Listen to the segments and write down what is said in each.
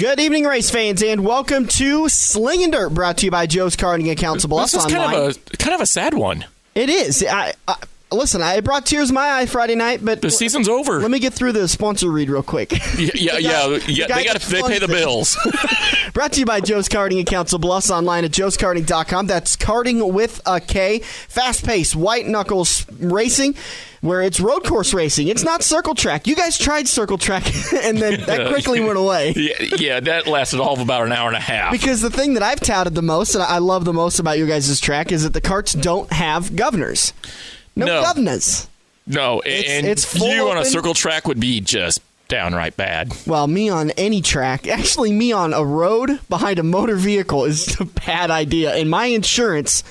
Good evening, race fans, and welcome to Slingin Dirt, brought to you by Joe's Karting and Council Bluffs Online. This is kind of a sad one. It is. Listen, I brought tears to my eye Friday night, but the season's over. Let me get through the sponsor read real quick. Yeah. They pay the bills. Brought to you by Joe's Karting and Council Bluffs online at joeskarting.com. That's karting with a K. Fast-paced, white knuckles racing, where it's road course racing. It's not circle track. You guys tried circle track, and then that quickly went away. Yeah, that lasted all of about an hour and a half. Because the thing that I've touted the most, and I love the most about your guys' track, is that the karts don't have governors. No governors. No, it's you on a circle track would be just downright bad. Well, me on any track, actually me on a road behind a motor vehicle is a bad idea, and my insurance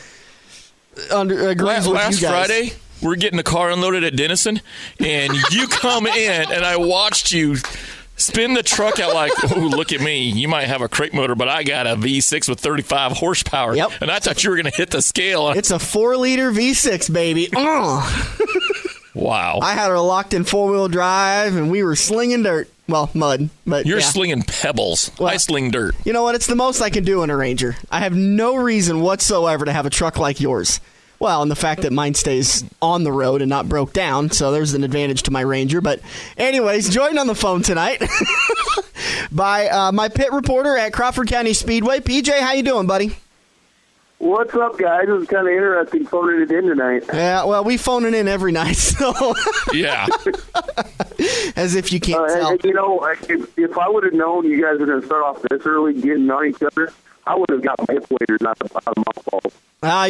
agrees with you guys. Last Friday, we're getting the car unloaded at Denison, and you come in, and I watched you spin the truck out like, oh, look at me. You might have a crate motor, but I got a V6 with 35 horsepower. Yep. And I thought you were going to hit the scale. It's a 4-liter V6, baby. Wow. I had her locked in 4-wheel drive, and we were slinging dirt. Well, mud. But You're slinging pebbles. Well, I sling dirt. You know what? It's the most I can do in a Ranger. I have no reason whatsoever to have a truck like yours. Well, and the fact that mine stays on the road and not broke down, so there's an advantage to my Ranger. But anyways, joined on the phone tonight by my pit reporter at Crawford County Speedway. PJ, how you doing, buddy? What's up, guys? It was kind of interesting phoning it in tonight. Yeah, well, we phone it in every night, so... Yeah. As if you can't tell. You know, if I would have known you guys were going to start off this early getting on each other, I would have got my hip waders out of my fault.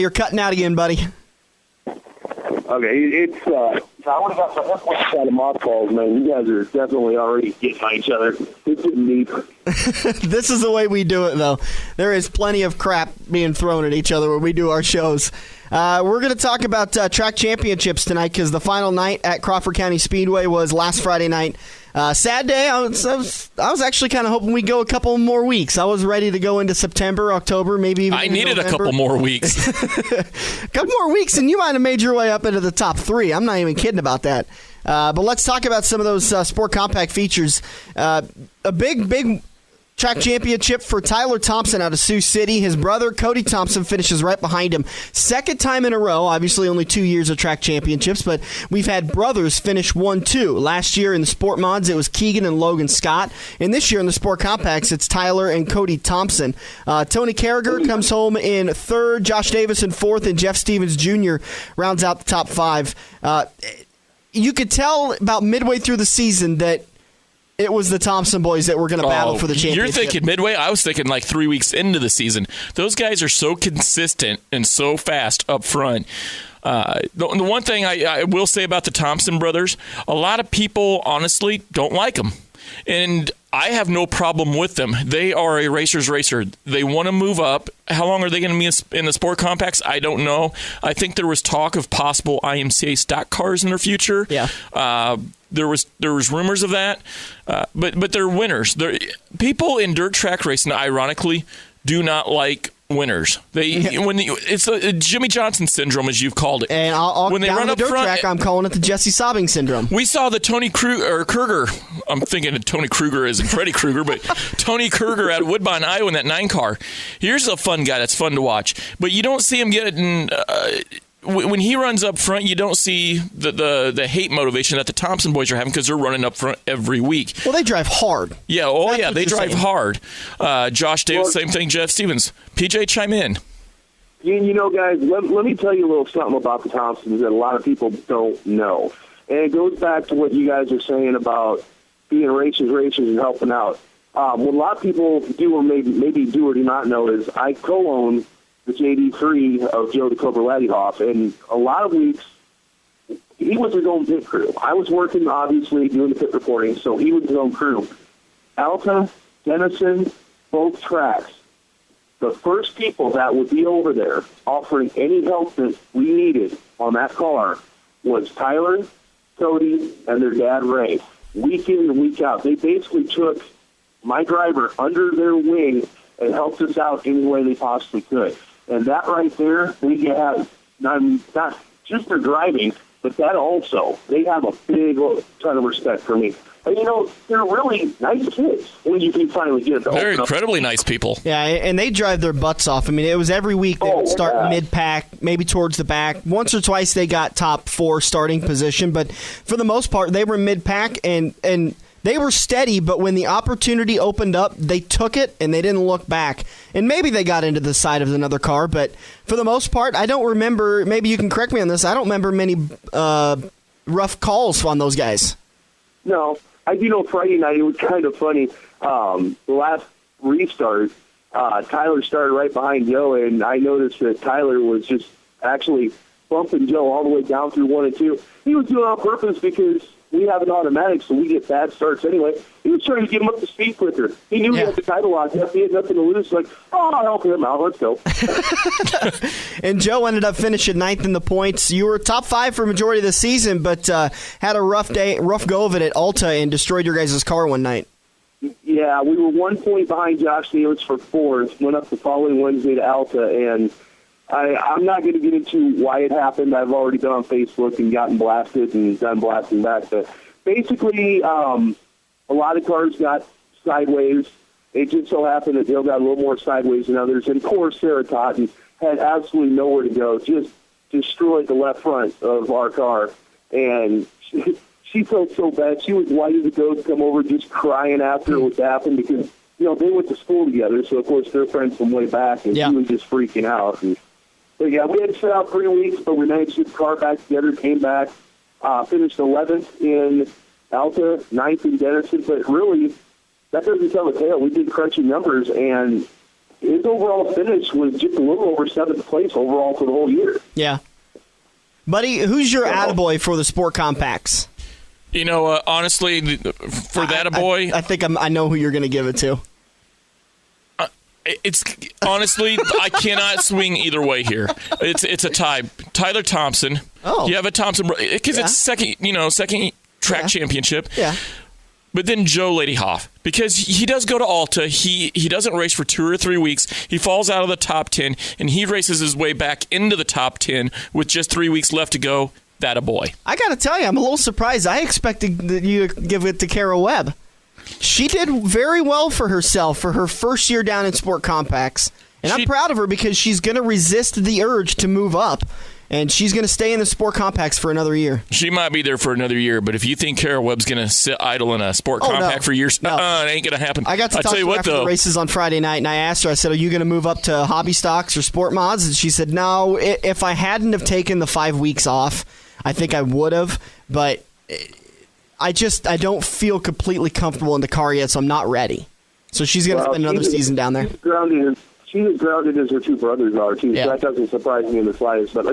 You're cutting out again, buddy. Okay, I would have got my hip waders out of mothballs, man. You guys are definitely already getting on each other. It's getting deep. This is the way we do it, though. There is plenty of crap being thrown at each other when we do our shows. We're going to talk about track championships tonight because the final night at Crawford County Speedway was last Friday night. Sad day. I was actually kind of hoping we'd go a couple more weeks. I was ready to go into September, October, maybe even needed November. A couple more weeks. A couple more weeks, and you might have made your way up into the top 3. I'm not even kidding about that. But let's talk about some of those Sport Compact features. A big track championship for Tyler Thompson out of Sioux City. His brother, Cody Thompson, finishes right behind him. Second time in a row, obviously only 2 years of track championships, but we've had brothers finish 1-2. Last year in the Sport Mods, it was Keegan and Logan Scott. And this year in the Sport Compacts, it's Tyler and Cody Thompson. Tony Carragher comes home in 3rd, Josh Davis in 4th, and Jeff Stevens Jr. rounds out the top 5. You could tell about midway through the season that it was the Thompson boys that were going to battle for the championship. You're thinking midway? I was thinking like 3 weeks into the season. Those guys are so consistent and so fast up front. The one thing I will say about the Thompson brothers, a lot of people honestly don't like them. And I have no problem with them. They are a racer's racer. They want to move up. How long are they going to be in the Sport Compacts? I don't know. I think there was talk of possible IMCA stock cars in their future. Yeah. There was rumors of that, but they're winners. People in dirt track racing, ironically, do not like winners. It's a Jimmy Johnson syndrome, as you've called it. And when they run up the dirt front, track, I'm calling it the Jesse Sobbing syndrome. We saw the Tony Kruger. I'm thinking of Tony Kruger as in Freddy Krueger, but Tony Kruger at Woodbine, Iowa, in that 9 car. Here's a fun guy that's fun to watch, but you don't see him getting. When he runs up front, you don't see the hate motivation that the Thompson boys are having because they're running up front every week. Well, they drive hard. Yeah, they drive hard. Josh Davis, same thing. Jeff Stevens. PJ, chime in. You know, guys, let me tell you a little something about the Thompsons that a lot of people don't know. And it goes back to what you guys are saying about being racers and helping out. What a lot of people do or maybe do or do not know is I co-own the JD3 of Joe the Cobra Laddiehoff, and a lot of weeks he was his own pit crew. I was working, obviously, doing the pit reporting, so he was his own crew. Alta, Denison, both tracks. The first people that would be over there offering any help that we needed on that car was Tyler, Cody, and their dad, Ray. Week in and week out. They basically took my driver under their wing and helped us out any way they possibly could. And that right there, we have not just their driving, But that also, they have a big ton of respect for me. And, they're really nice kids when you can finally get them. They're incredibly nice people. Yeah, and they drive their butts off. I mean, it was every week they would start mid-pack, maybe towards the back. Once or twice they got top 4 starting position, but for the most part, they were mid-pack, and they were steady, but when the opportunity opened up, they took it, and they didn't look back. And maybe they got into the side of another car, but for the most part, I don't remember, maybe you can correct me on this, I don't remember many rough calls on those guys. No. I do know Friday night, it was kind of funny. The last restart, Tyler started right behind Joe, and I noticed that Tyler was just actually bumping Joe all the way down through 1 and 2. He was doing it on purpose because we have an automatic, so we get bad starts anyway. He was trying to get him up to speed quicker. He knew he had the title locked up. He had nothing to lose. Like, I'll help him out. Let's go. And Joe ended up finishing 9th in the points. You were top 5 for a majority of the season, but had a rough go of it at Alta and destroyed your guys' car one night. Yeah, we were 1 point behind Josh Davis for 4th. Went up the following Wednesday to Alta, and I'm not going to get into why it happened. I've already been on Facebook and gotten blasted and done blasting back. But basically, a lot of cars got sideways. It just so happened that Dale got a little more sideways than others. And poor Sarah Totten had absolutely nowhere to go. Just destroyed the left front of our car. And she felt so bad. She was white as a ghost, come over just crying after what happened because, they went to school together. So, of course, they're friends from way back. And she was just freaking out. But yeah, we had to sit out 3 weeks, but we managed to get the car back together, came back, finished 11th in Alta, 9th in Denison. But really, that doesn't tell the tale. We did crunching numbers, and his overall finish was just a little over 7th place overall for the whole year. Yeah. Buddy, who's your attaboy for the Sport Compacts? Honestly, for that attaboy, I think I know who you're going to give it to. It's honestly, I cannot swing either way here. It's a tie. Tyler Thompson. Oh, you have a Thompson because it's second track championship. Yeah. But then Joe Lady Hoff, because he does go to Alta. He doesn't race for 2 or 3 weeks. He falls out of the top 10, and he races his way back into the top 10 with just 3 weeks left to go. That a boy. I got to tell you, I'm a little surprised. I expected that you to give it to Kara Webb. She did very well for herself for her first year down in Sport Compacts. And I'm proud of her because she's going to resist the urge to move up. And she's going to stay in the Sport Compacts for another year. She might be there for another year, but if you think Kara Webb's going to sit idle in a Sport Compact for years, it ain't going to happen. I got to talk to her after the races on Friday night, and I asked her, I said, are you going to move up to hobby stocks or sport mods? And she said, no, if I hadn't have taken the 5 weeks off, I think I would have, but I don't feel completely comfortable in the car yet, so I'm not ready. So she's going to spend another season down there. She's as grounded as her 2 brothers are, too. Yeah. So that doesn't surprise me in the slightest. But,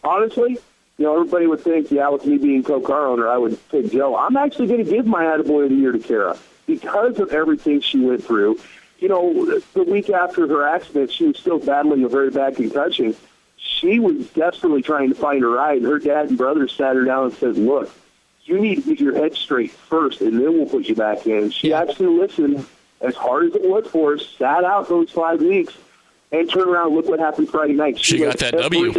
honestly, everybody would think, with me being co-car owner, I would pick Joe. I'm actually going to give my attaboy of the year to Kara because of everything she went through. The week after her accident, she was still battling a very bad concussion. She was desperately trying to find a ride, and her dad and brother sat her down and said, look, you need to get your head straight first, and then we'll put you back in. She actually listened as hard as it was for her, sat out those 5 weeks, and turned around and look what happened Friday night. She got that W.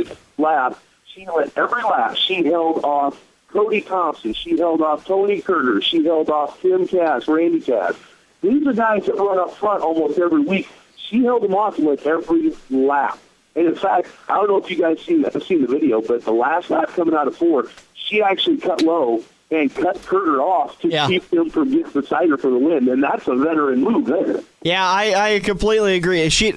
She went every lap. She held off Cody Thompson. She held off Tony Kurger. She held off Tim Cass, Randy Cass. These are guys that run up front almost every week. She held them off like every lap. And in fact, I don't know if you guys have seen the video, but the last lap coming out of 4, she actually cut low and cut Kurger off to keep him from getting beside her for the win. And that's a veteran move there. Yeah, I completely agree. She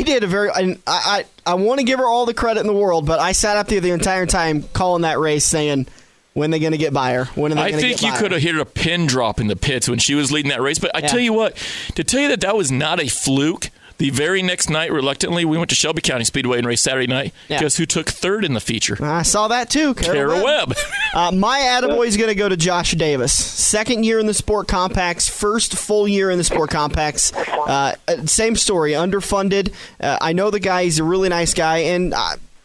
did a very I want to give her all the credit in the world, but I sat up there the entire time calling that race saying, when are they going to get by her? When are they going to get by her? I think you could have hit a pin drop in the pits when she was leading that race. But I tell you what, to tell you that was not a fluke, the very next night, reluctantly, we went to Shelby County Speedway and raced Saturday night. Guess who took 3rd in the feature? I saw that too, Kara Webb. My attaboy is going to go to Josh Davis. 2nd year in the Sport Compacts, 1st full year in the Sport Compacts. Same story, underfunded. I know the guy, he's a really nice guy, and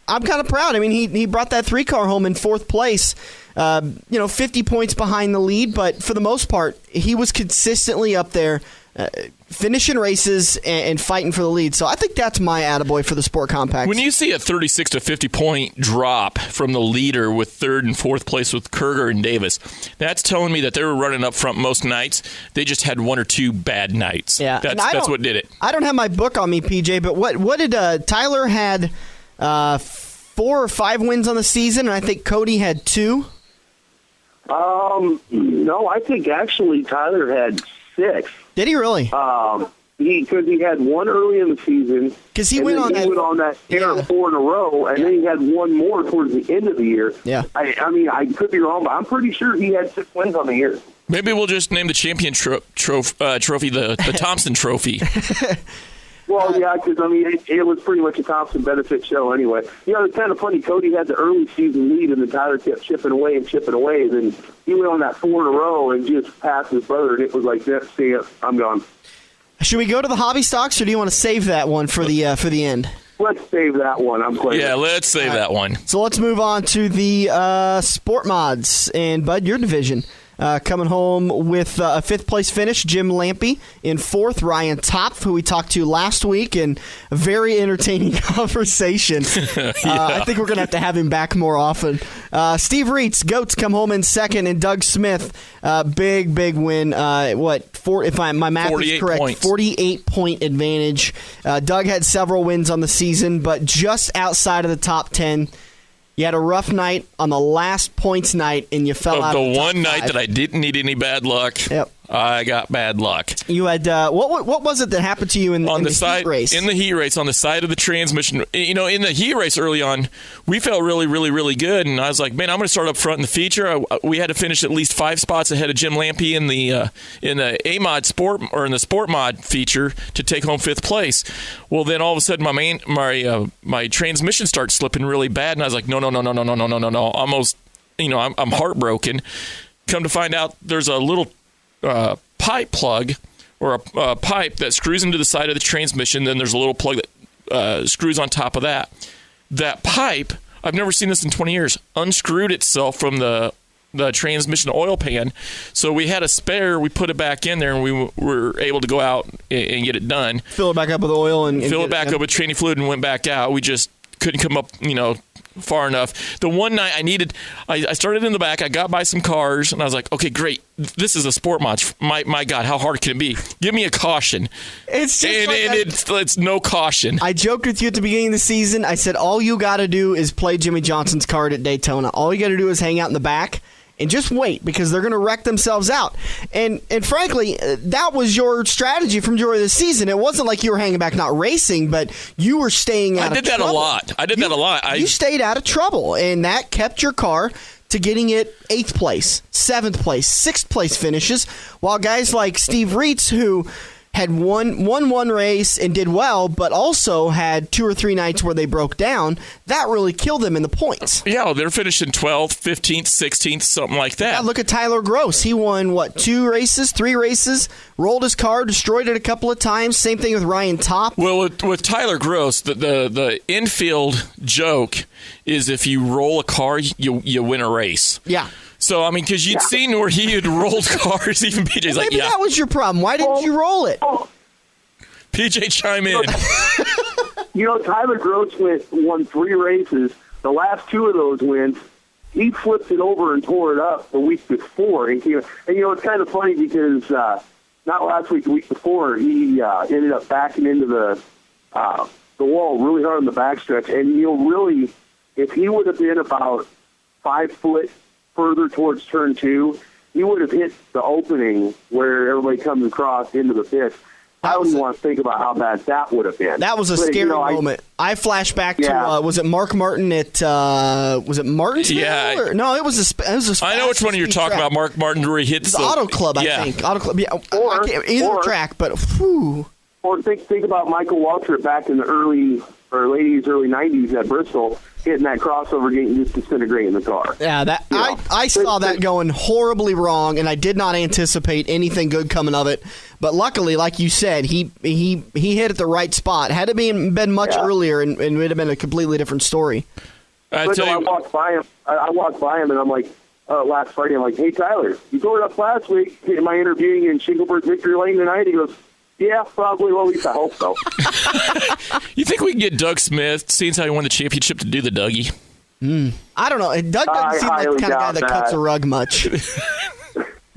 I'm kind of proud. I mean, he brought that 3-car home in 4th place. 50 points behind the lead, but for the most part, he was consistently up there. finishing races and fighting for the lead. So I think that's my attaboy for the Sport Compact. When you see a 36 to 50 point drop from the leader with third and fourth place with Kurger and Davis, that's telling me that they were running up front most nights. They just had one or two bad nights. Yeah, that's what did it. I don't have my book on me, PJ, but what did Tyler had 4 or 5 wins on the season, and I think Cody had 2? No, I think actually Tyler had 6. Did he really? Because he had one early in the season. Because he went on that tear of 4 in a row, and then he had one more towards the end of the year. Yeah. I mean, I could be wrong, but I'm pretty sure he had 6 wins on the year. Maybe we'll just name the champion trophy the Thompson Trophy. Well, yeah, because, I mean, it was pretty much a Thompson benefit show anyway. You know, it's kind of funny. Cody had the early season lead, and then Tyler kept chipping away. And then he went on that 4 in a row and just passed his brother, and it was like, that's it, I'm gone. Should we go to the hobby stocks, or do you want to save that one for the end? Let's save that one. I'm playing. Yeah, let's save that one. So let's move on to the sport mods. And, Bud, your division. Coming home with a 5th place finish, Jim Lampy. In 4th, Ryan Topf, who we talked to last week, and a very entertaining conversation. I think we're going to have him back more often. Steve Reitz, Goats, come home in 2nd, and Doug Smith, big win. If my math is correct, 48-point advantage. Doug had several wins on the season, but just outside of the top 10. You had a rough night on the last points night, and you fell out of the top one night 5. that I didn't need any bad luck. Yep. I got bad luck. You had what was it that happened to you in the heat race? In the heat race, on the side of the transmission. You know, in the heat race early on, we felt really, really, really good, and I was like, man, I'm going to start up front in the feature. We had to finish at least 5 spots ahead of Jim Lampy in the A mod sport or in the sport mod feature to take home 5th place. Well, then all of a sudden my transmission starts slipping really bad, and I was like, no, almost, I'm heartbroken. Come to find out, there's a little pipe plug or a pipe that screws into the side of the transmission. Then there's a little plug that screws on top of that. That pipe, I've never seen this in 20 years, unscrewed itself from the transmission oil pan. So we had a spare. We put it back in there, and we were able to go out and get it done. Fill it back up with oil and fill it back up with training fluid and went back out. We just couldn't come up, far enough. The one night I started in the back. I got by some cars, and I was like, okay, great. This is a sport mod. My God, how hard can it be? Give me a caution. It's just it's no caution. I joked with you at the beginning of the season. I said, all you got to do is play Jimmy Johnson's card at Daytona. All you got to do is hang out in the back and just wait, because they're going to wreck themselves out. And frankly, that was your strategy from during the season. It wasn't like you were hanging back not racing, but you were staying out of trouble. I did that a lot. You stayed out of trouble, and that kept your car to getting it 8th place, 7th place, 6th place finishes, while guys like Steve Reitz, who had won one race and did well, but also had 2 or 3 nights where they broke down, that really killed them in the points. Yeah, they're finishing 12th, 15th, 16th, something like that. Yeah, look at Tyler Gross. He won, 3 races, rolled his car, destroyed it a couple of times. Same thing with Ryan Top. Well, with Tyler Gross, the infield joke is if you roll a car, you win a race. Yeah. So, I mean, because you'd seen where he had rolled cars, even PJ's like, maybe that was your problem. Why didn't you roll it? PJ, chime in. Tyler Gross won 3 races. The last 2 of those wins, he flipped it over and tore it up the week before. And it's kind of funny because not last week, the week before, he ended up backing into the wall really hard on the backstretch. And really, if he would have been about 5 foot further towards turn 2, he would have hit the opening where everybody comes across into the pit. I don't even want to think about how bad that would have been. That was a scary moment. I flash back to was it Mark Martin at was it Martinsville? Yeah. No, it was a I know which one you're talking about. Mark Martin where he hits the Auto Club, I think. Auto Club. Yeah. Either track, but whew. Or think about Michael Waltrip back in the early 90s at Bristol, hitting that crossover gate and just disintegrating the car. Yeah, I saw that going horribly wrong, and I did not anticipate anything good coming of it. But luckily, like you said, he hit at the right spot. Had it been much earlier, and it would have been a completely different story. I walked by him, and I'm like, last Friday, I'm like, hey, Tyler, you tore it up last week. Am I interviewing you in Shingleburg Victory Lane tonight? He goes, Yeah, probably. Well, at least I hope so. You think we can get Doug Smith, seeing how he won the championship, to do the Dougie? I don't know. Doug doesn't seem like the kind of guy that cuts a rug much.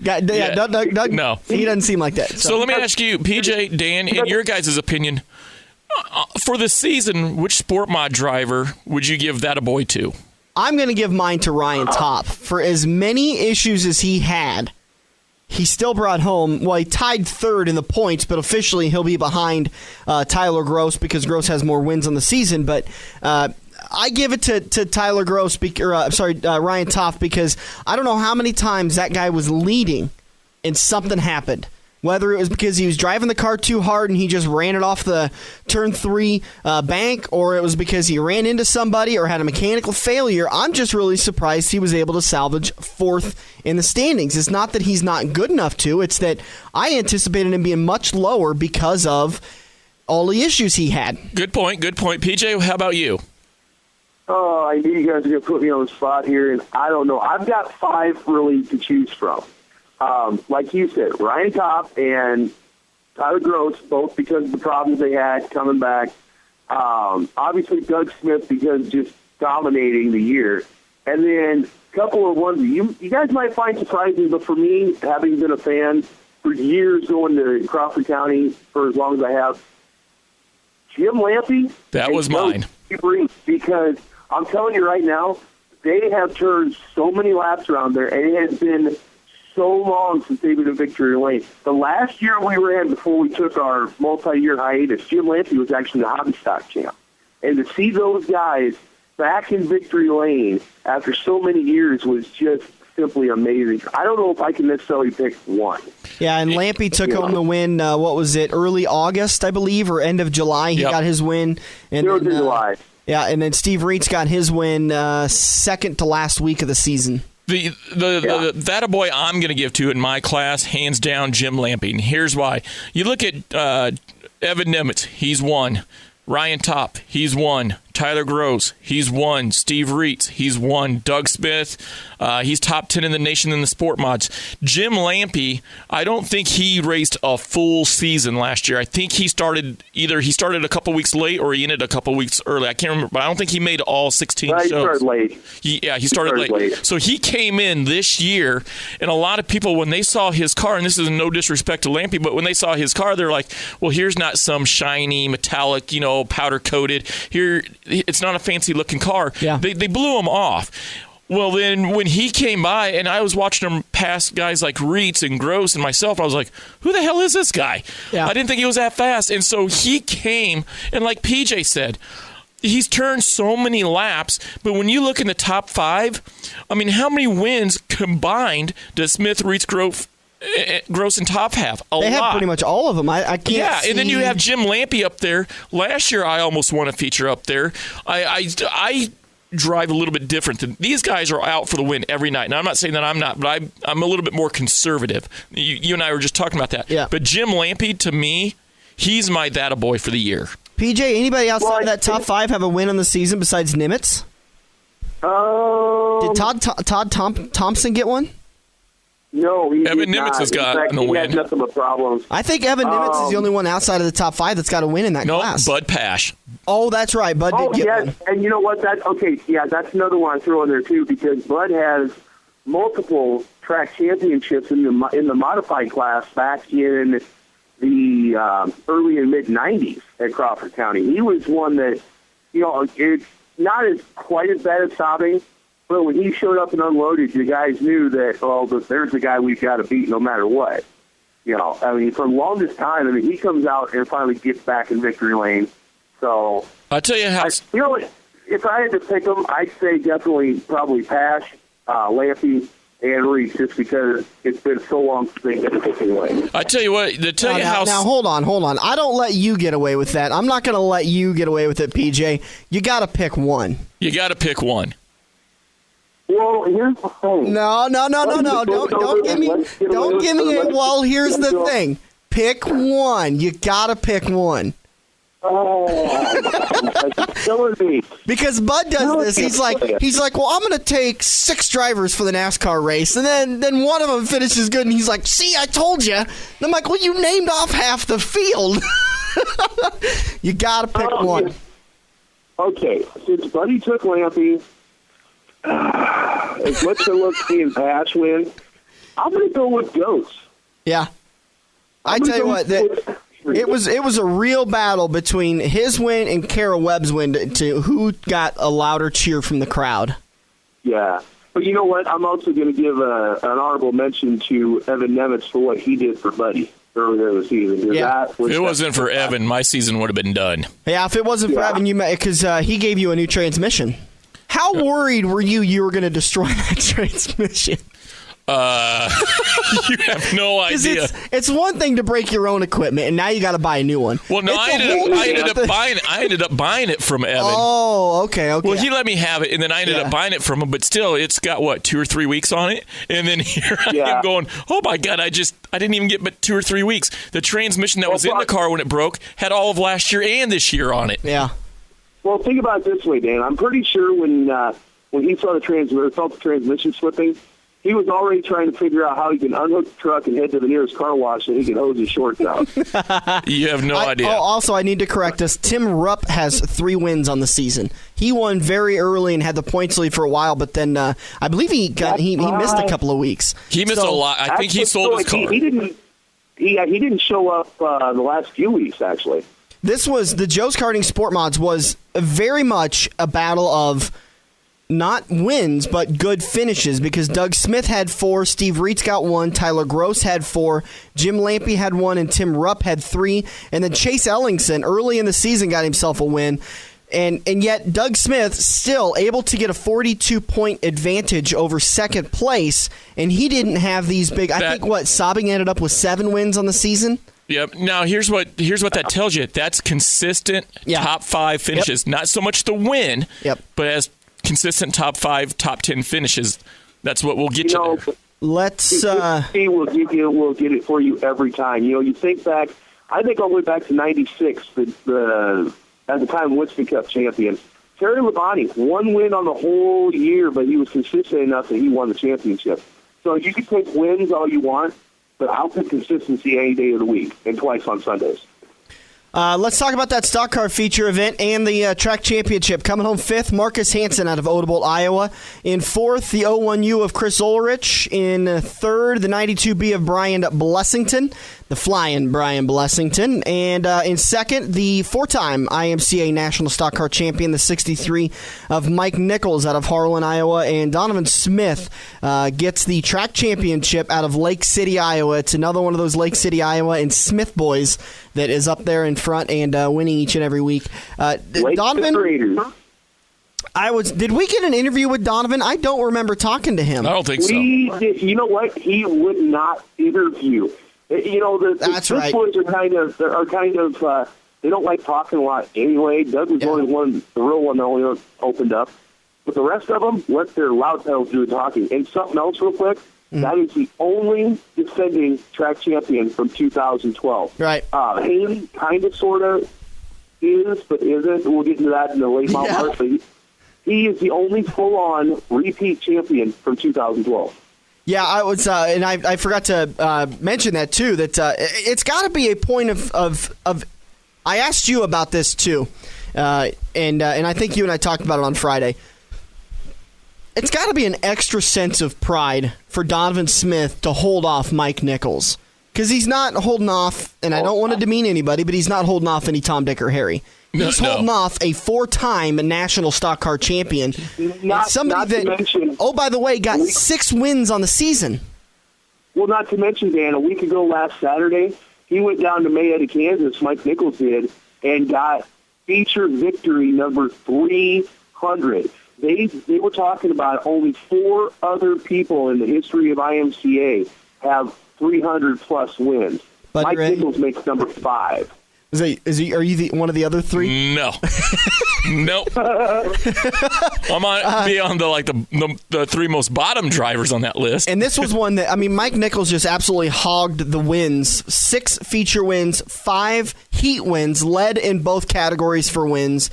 Doug, no. He doesn't seem like that. So let me ask you, PJ, Dan, in your guys' opinion, for the season, which sport mod driver would you give that a boy to? I'm going to give mine to Ryan Topp. For as many issues as he had, he still brought home, well, he tied third in the points, but officially he'll be behind Tyler Gross because Gross has more wins on the season. But I give it to Tyler Gross, Ryan Topp, because I don't know how many times that guy was leading and something happened. Whether it was because he was driving the car too hard and he just ran it off the turn 3 bank, or it was because he ran into somebody or had a mechanical failure. I'm just really surprised he was able to salvage 4th in the standings. It's not that he's not good enough to. It's that I anticipated him being much lower because of all the issues he had. Good point. PJ, how about you? Oh, I knew you guys were going to put me on the spot here, and I don't know. I've got 5 really to choose from. Like you said, Ryan Topp and Tyler Gross, both because of the problems they had coming back. Obviously, Doug Smith, because just dominating the year. And then a couple of ones you guys might find surprising, but for me, having been a fan for years, going to Crawford County for as long as I have, Jim Lampy. That was mine. Because I'm telling you right now, they have turned so many laps around there, and it has been so long since they've been in victory lane. The last year we were in, before we took our multi-year hiatus, Jim Lampy was actually the hobby stock champ. And to see those guys back in victory lane after so many years was just simply amazing. I don't know if I can necessarily pick one. Yeah, and Lampy took home the win, what was it, early August, I believe, or end of July. He got his win. And then, July. Yeah, and then Steve Reitz got his win second to last week of the season. That a boy I'm going to give to in my class, hands down, Jim Lamping. Here's why. You look at Evan Nemitz, he's won. Ryan Topp, he's won. Tyler Gross, he's won. Steve Reitz, he's won. Doug Smith, he's top 10 in the nation in the sport mods. Jim Lampy, I don't think he raced a full season last year. I think he started a couple weeks late or he ended a couple weeks early. I can't remember, but I don't think he made all 16 shows. He started late. He started late. So he came in this year, and a lot of people, when they saw his car, and this is no disrespect to Lampy, but when they saw his car, they're like, well, here's not some shiny, metallic, powder-coated. Here, it's not a fancy-looking car. Yeah. They blew him off. Well, then when he came by, and I was watching him pass guys like Reitz and Gross and myself, I was like, who the hell is this guy? Yeah. I didn't think he was that fast. And so he came, and like PJ said, he's turned so many laps, but when you look in the top 5, I mean, how many wins combined does Smith, Reitz, Gross, and Topp have? They have pretty much all of them. I can't see. And then you have Jim Lampy up there. Last year, I almost won a feature up there. I drive a little bit different. These guys are out for the win every night. Now, I'm not saying that I'm not, but I'm a little bit more conservative. You and I were just talking about that. Yeah. But Jim Lampy, to me, he's my that-a-boy for the year. PJ, anybody outside of that top 5 have a win on the season besides Nimitz? Did Todd Thompson get one? No, Evan Nimitz has got a win. He had nothing but problems. I think Evan Nimitz is the only one outside of the top 5 that's got a win in that class. No, Bud Pash. Oh, that's right. Bud did get one. And you know what? That's another one I throw in there too, because Bud has multiple track championships in the modified class back in the early and mid '90s at Crawford County. He was one that, it's not as quite as bad as sobbing. But when he showed up and unloaded, you guys knew that, there's the guy we've got to beat no matter what. For the longest time, he comes out and finally gets back in victory lane. So I'll tell you how. If I had to pick them, I'd say definitely probably Pash, Lampy, and Reitz, just because it's been so long since they've been victory lane. I tell you what, Now, hold on. I don't let you get away with that. I'm not going to let you get away with it, PJ. You got to pick one. You got to pick one. Well, here's the thing. No. Don't give me a, well, here's the thing. Pick one. You got to pick one. Oh, that's killing me. Because Bud does this. He's like, well, I'm going to take 6 drivers for the NASCAR race, and then one of them finishes good, and he's like, see, I told you. And I'm like, well, you named off half the field. You got to pick one. Okay, since Buddy took Lampy, as much as I love seeing Pash win, I'm going to go with Goats. Yeah. I tell you what, it was a real battle between his win and Kara Webb's win to who got a louder cheer from the crowd. Yeah. But you know what? I'm also going to give an honorable mention to Evan Nemitz for what he did for Buddy earlier in the season. Yeah. If it wasn't for Evan, my season would have been done. Yeah, if it wasn't for Evan, because he gave you a new transmission. How worried were you were going to destroy that transmission? You have no idea. It's one thing to break your own equipment, and now you got to buy a new one. Well, no, I ended up buying it from Evan. Oh, okay. Well, he let me have it, and then I ended up buying it from him. But still, it's got 2 or 3 weeks on it, and then here I am going, oh my God, I didn't even get but 2 or 3 weeks. The transmission that was in the car when it broke had all of last year and this year on it. Yeah. Well, think about it this way, Dan. I'm pretty sure when he saw felt the transmission slipping, he was already trying to figure out how he can unhook the truck and head to the nearest car wash so he can hose his shorts out. You have no idea. Also, I need to correct us. Tim Rupp has 3 wins on the season. He won very early and had the points lead for a while, but then I believe he missed a couple of weeks. He missed a lot. I think he sold his car. He didn't show up the last few weeks, actually. This was the Joe's Karting Sport Mods was very much a battle of not wins, but good finishes, because Doug Smith had 4, Steve Reitz got 1, Tyler Gross had 4, Jim Lampy had 1, and Tim Rupp had 3, and then Chase Ellingson early in the season got himself a win. And yet Doug Smith still able to get a 42-point advantage over second place, and he didn't have these big. I think Sobbing ended up with 7 wins on the season. Yep. Now here's what that tells you. That's consistent top 5 finishes. Not so much the win, but as consistent top 5, top 10 finishes. That's what will get you there. Let's see. We'll get it for you every time. You think back. I think all the way back to '96. At the time, Winston Cup champion Terry Labonte, 1 win on the whole year, but he was consistent enough that he won the championship. So you can take wins all you want, but I'll pick consistency any day of the week and twice on Sundays. Let's talk about that stock car feature event and the track championship. Coming home 5th, Marcus Hansen out of Odebolt, Iowa. In 4th, the 01U of Chris Ulrich. In 3rd, the 92B of Brian Blessington, the flying Brian Blessington. And in 2nd, the 4-time IMCA National Stock Car Champion, the 63 of Mike Nichols out of Harlan, Iowa. And Donovan Smith gets the track championship out of Lake City, Iowa. It's another one of those Lake City, Iowa and Smith boys that is up there in front and winning each and every week. Donovan, did we get an interview with Donovan? I don't remember talking to him. I don't think so. You know what? He would not interview. That's the right. boys are kind of they don't like talking a lot anyway. Doug was only the real one that only opened up. But the rest of them let their loud tails do the talking. And something else real quick. That is the only defending track champion from 2012. Right. Haley kind of, sort of is, but isn't. We'll get into that in the late model part. But he is the only full-on repeat champion from 2012. Yeah, I was, and I forgot to mention that too. That it's got to be a point of. I asked you about this too, and I think you and I talked about it on Friday. It's got to be an extra sense of pride for Donovan Smith to hold off Mike Nichols, because he's not holding off, and I don't want to demean anybody, but he's not holding off any Tom, Dick, or Harry. He's holding off a 4-time national stock car champion. By the way, got 6 wins on the season. Well, not to mention, Dan, a week ago last Saturday, he went down to Mayetta, Kansas, Mike Nichols did, and got feature victory number 300. They were talking about only 4 other people in the history of IMCA have 300-plus wins. But Mike Nichols makes number 5. Are you one of the other 3? No. Nope. I'm on the 3 most bottom drivers on that list. And this was one that, Mike Nichols just absolutely hogged the wins. 6 feature wins, 5 heat wins, led in both categories for wins,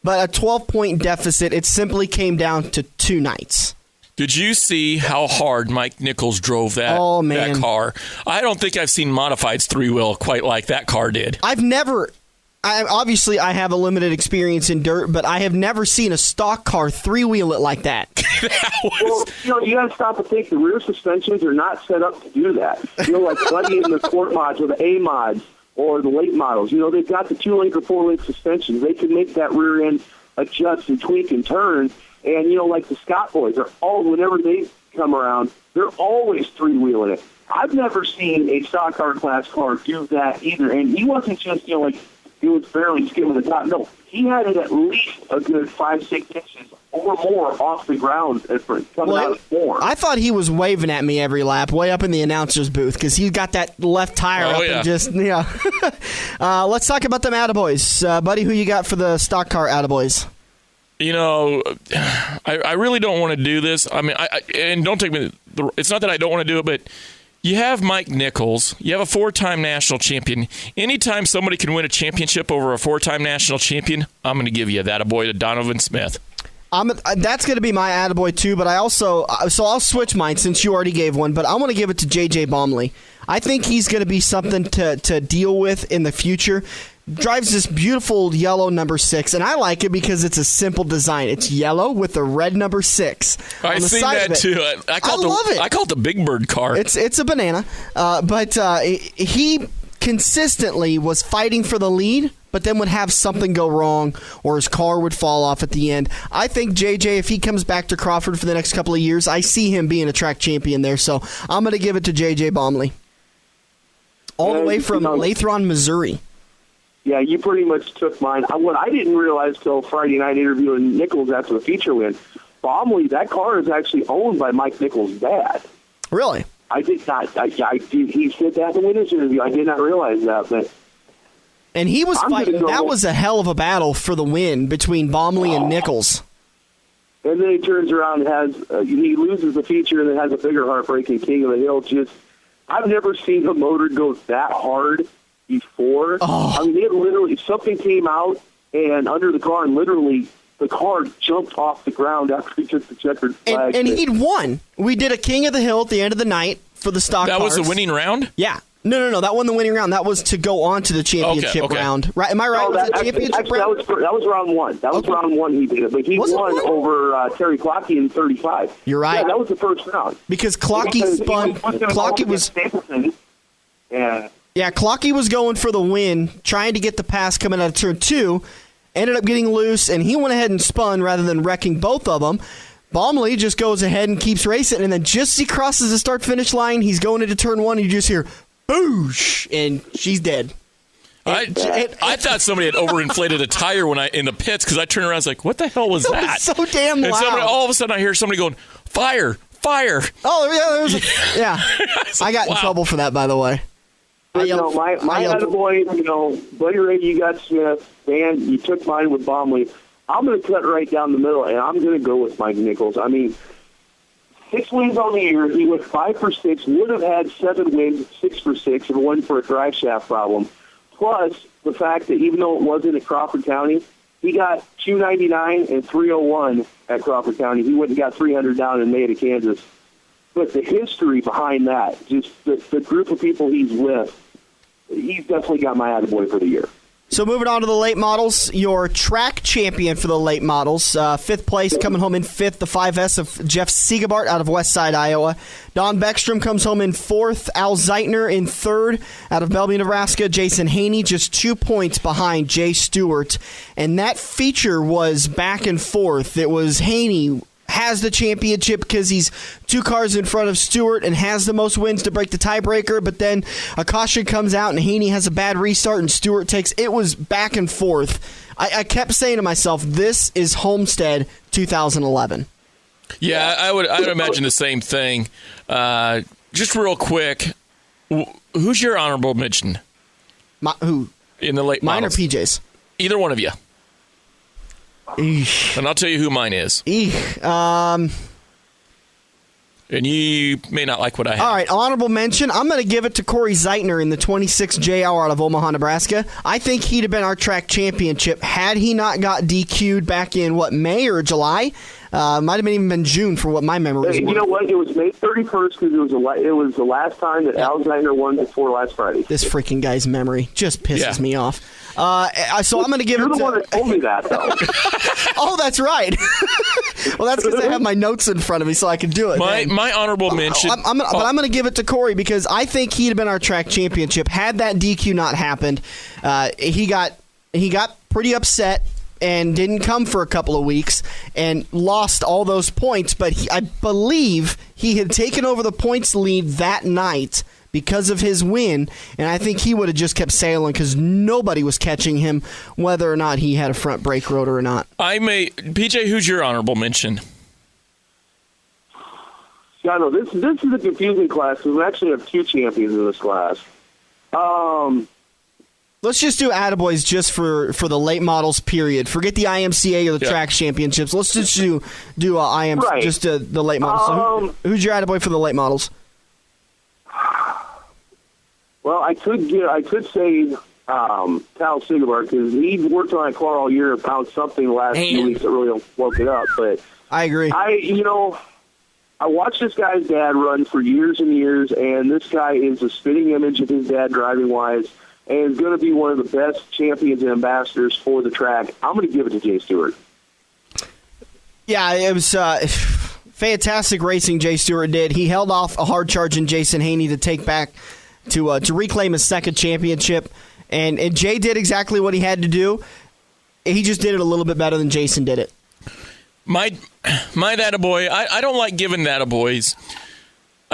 but a 12-point deficit. It simply came down to 2 nights. Did you see how hard Mike Nichols drove that car? I don't think I've seen modifieds 3-wheel quite like that car did. Obviously, I have a limited experience in dirt, but I have never seen a stock car 3-wheel it like that. Well, you got to stop and think. The rear suspensions are not set up to do that. Like plenty in the sport mods or the A mods or the late models. They've got the 2-link or 4-link suspensions. They can make that rear end adjust and tweak and turn. And, like the Scott boys are whenever they come around, they're always 3-wheeling it. I've never seen a stock car class car do that either. And he wasn't just, it was barely skimming the top. No, he had it at least a good 5-6 inches or more off the ground coming out of form. I thought he was waving at me every lap, way up in the announcer's booth, because he's got that left tire up and just, let's talk about them attaboys. Buddy, who you got for the stock car attaboys? I really don't want to do this. I mean, and don't take me. It's not that I don't want to do it, but you have Mike Nichols. You have a 4-time national champion. Anytime somebody can win a championship over a 4-time national champion, I'm going to give you that attaboy to Donovan Smith. That's going to be my attaboy too, but so I'll switch mine since you already gave one, but I want to give it to J.J. Baumley. I think he's going to be something to deal with in the future. Drives this beautiful yellow number 6, and I like it because it's a simple design. It's yellow with the red number 6 on the seen side that of it. too. I love it. I call it the Big Bird car. It's a banana, but he consistently was fighting for the lead, but then would have something go wrong or his car would fall off at the end. I think JJ, if he comes back to Crawford for the next couple of years, I see him being a track champion there. So I'm going to give it to JJ Baumley. All the way from Lathron, Missouri. Yeah, you pretty much took mine. What I didn't realize till Friday night interviewing Nichols after the feature win, Baumley, that car is actually owned by Mike Nichols' dad. Really? I did not. He said that in the winner's interview. I did not realize that. But and he was fighting. That was a hell of a battle for the win between Baumley and Nichols. And then he turns around and has he loses the feature and then has a bigger heartbreak in King of the Hill. I've never seen a motor go that hard before. I mean, it literally, something came out and under the car, and literally the car jumped off the ground after he took the checkered flag. And he'd won. We did a King of the Hill at the end of the night for the stock cars. That was the winning round? Yeah. No. That wasn't the winning round. That was to go on to the championship round. Right? Am I right? Was it championship round? That was round 1. That was round 1 he did it. But he won over Terry Clockey in 35. You're right. Yeah, that was the first round. Because Clockey spun. Clockey was... Yeah, Clockey was going for the win, trying to get the pass coming out of turn 2, ended up getting loose, and he went ahead and spun rather than wrecking both of them. Baumley just goes ahead and keeps racing, and then just as he crosses the start-finish line, he's going into turn 1, and you just hear, boosh, and she's dead. I thought somebody had overinflated a tire in the pits, because I turned around and was like, what the hell was that? Was so damn loud. And all of a sudden I hear somebody going, fire. Oh, yeah, there was yeah. I got in trouble for that, by the way. My attaboy, Buddy Ray, you got Smith. Dan, you took mine with Baumley. I'm going to cut right down the middle, and I'm going to go with Mike Nichols. I mean, 6 wins on the year. He went 5 for 6. Would have had 7 wins, 6 for 6, if it wasn't for a drive shaft problem. Plus, the fact that even though it wasn't at Crawford County, he got 299 and 301 at Crawford County. He went and got 300 down in Maida, Kansas. But the history behind that, just the group of people he's with, he's definitely got my attaboy for the year. So moving on to the late models, your track champion for the late models, 5th place, coming home in 5th, the 5S of Jeff Siegebart out of Westside, Iowa. Don Beckstrom comes home in 4th, Al Zeitner in 3rd out of Bellevue, Nebraska. Jason Haney just 2 points behind Jay Stewart. And that feature was back and forth. It was Haney has the championship because he's 2 cars in front of Stewart and has the most wins to break the tiebreaker, but then a caution comes out and Haney has a bad restart and Stewart takes. It was back and forth. I kept saying to myself, this is Homestead 2011. Yeah, I would imagine the same thing. Just real quick, who's your honorable mention? Who? In the late Mine models? or PJ's? Either one of you. Eesh. And I'll tell you who mine is. Who And you may not like what I have. All right, honorable mention. I'm going to give it to Corey Zeitner in the 26 JR out of Omaha, Nebraska. I think he'd have been our track championship had he not got DQ'd back in, May or July? Might have even been June for what my memory is. You know what? It was May 31st because it was the last time that Al Zeitner won before last Friday. This freaking guy's memory just pisses me off. So I'm going to give it to... You're the one that told me that, though. Oh, that's right. Well, that's because I have my notes in front of me so I can do it. My honorable mention... But I'm going to give it to Corey because I think he'd have been our track championship. Had that DQ not happened, he got pretty upset and didn't come for a couple of weeks and lost all those points. But I believe he had taken over the points lead that night because of his win, and I think he would have just kept sailing because nobody was catching him, whether or not he had a front brake rotor or not. PJ, who's your honorable mention? Yeah, no, this is a confusing class because we actually have two champions in this class. Let's just do attaboys just for the late models, period. Forget the IMCA or the track championships. Let's just do IMCA, right. Just the late models. So who's your attaboy for the late models? Well, I could say Cal Sigebar because he worked on that car all year and found something the last few weeks that really woke it up. But I agree. I watched this guy's dad run for years and years, and this guy is a spitting image of his dad driving-wise and is going to be one of the best champions and ambassadors for the track. I'm going to give it to Jay Stewart. Yeah, it was fantastic racing Jay Stewart did. He held off a hard-charging Jason Haney to take back to reclaim his second championship, and Jay did exactly what he had to do. He just did it a little bit better than Jason did it. My attaboy, I don't like giving attaboys.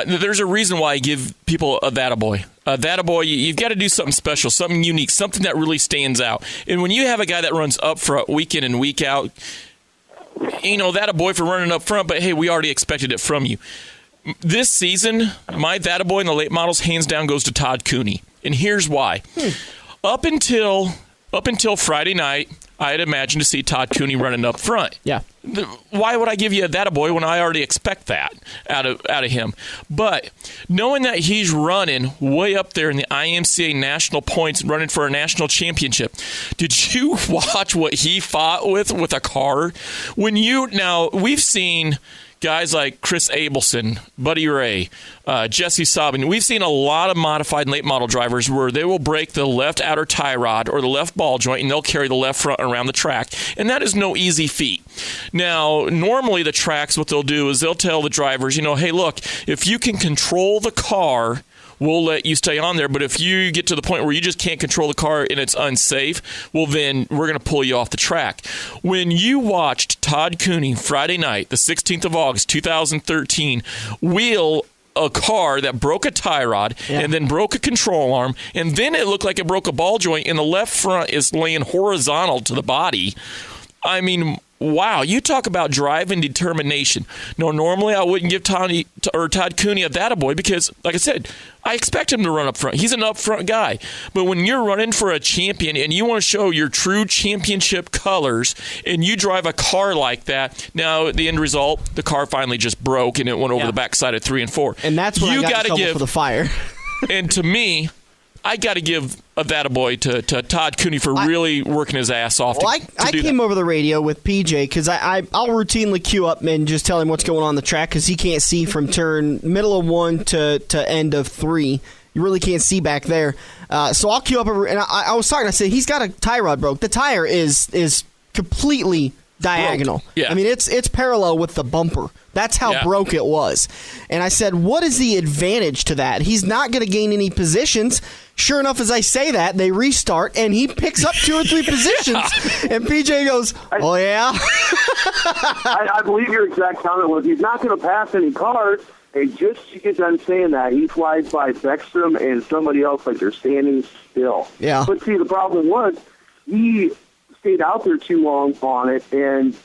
There's a reason why I give people a attaboy. A attaboy, you've got to do something special, something unique, something that really stands out. And when you have a guy that runs up front week in and week out, attaboy for running up front, but hey, we already expected it from you. This season, my attaboy in the late models hands down goes to Todd Cooney. And here's why. Up until Friday night, I had imagined to see Todd Cooney running up front. Yeah. Why would I give you a attaboy when I already expect that out of him? But knowing that he's running way up there in the IMCA national points, running for a national championship, did you watch what he fought with a car? Now, we've seen guys like Chris Abelson, Buddy Ray, Jesse Sabin. We've seen a lot of modified and late model drivers where they will break the left outer tie rod or the left ball joint and they'll carry the left front around the track. And that is no easy feat. Now, normally the tracks, what they'll do is they'll tell the drivers, hey, look, if you can control the car, we'll let you stay on there. But if you get to the point where you just can't control the car and it's unsafe, well, then we're going to pull you off the track. When you watched Todd Cooney Friday night, the 16th of August, 2013, wheel a car that broke a tie rod and then broke a control arm, and then it looked like it broke a ball joint, and the left front is laying horizontal to the body. I mean, wow, you talk about drive and determination. No, normally I wouldn't give Todd Cooney a attaboy because, like I said, I expect him to run up front. He's an up front guy. But when you're running for a champion and you want to show your true championship colors and you drive a car like that, now the end result, the car finally just broke and it went over the backside of 3 and 4. And that's when I got in trouble for the fire. And to me, I got to give a attaboy to Todd Cooney for really working his ass off. I came over the radio with PJ because I'll routinely queue up and just tell him what's going on the track because he can't see from turn middle of 1 to end of 3. You really can't see back there. So I'll queue up and I was talking. I said he's got a tie rod broke. The tire is completely diagonal. Yeah. I mean, it's parallel with the bumper. That's how broke it was. And I said, what is the advantage to that? He's not going to gain any positions. Sure enough, as I say that, they restart, and he picks up 2 or 3 positions. And PJ goes, oh, yeah? I believe your exact comment was he's not going to pass any cars. And just to get done saying that, he flies by Beckstrom and somebody else like they're standing still. Yeah. But see, the problem was he stayed out there too long on it and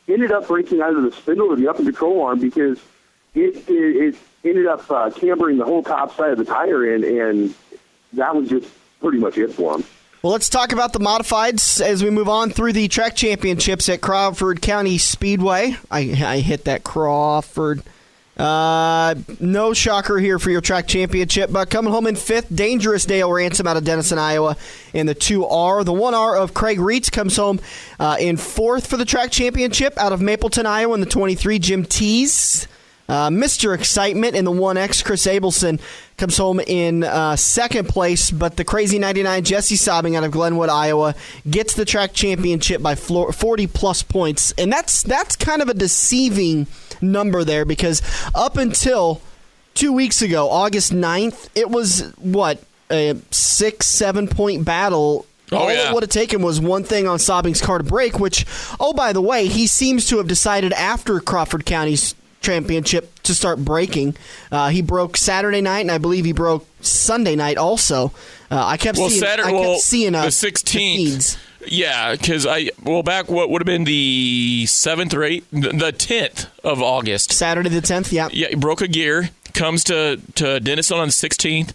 ended up breaking either the spindle or the upper control arm because it ended up cambering the whole top side of the tire in, and that was just pretty much it for him. Well, let's talk about the modifieds as we move on through the track championships at Crawford County Speedway. I hit that Crawford. No shocker here for your track championship, but coming home in 5th, Dangerous Dale Ransom out of Denison, Iowa in the 2R. The 1R of Craig Reitz comes home in 4th for the track championship out of Mapleton, Iowa in the 23. Jim Tees, Mr. Excitement in the 1X. Chris Abelson comes home in 2nd place, but the Crazy 99 Jesse Sobbing out of Glenwood, Iowa gets the track championship by 40-plus points, and that's kind of a deceiving number there because up until 2 weeks ago, August 9th, it was, a 6-7 point battle. All it would have taken was one thing on Sobbing's car to break, which, by the way, he seems to have decided after Crawford County's championship to start breaking. He broke Saturday night, and I believe he broke Sunday night also. I kept seeing the 16th. Feeds. Yeah, because back what would have been the 7th or 8th, the 10th of August. Saturday the 10th, yeah. Yeah, he broke a gear, comes to Denison on the 16th,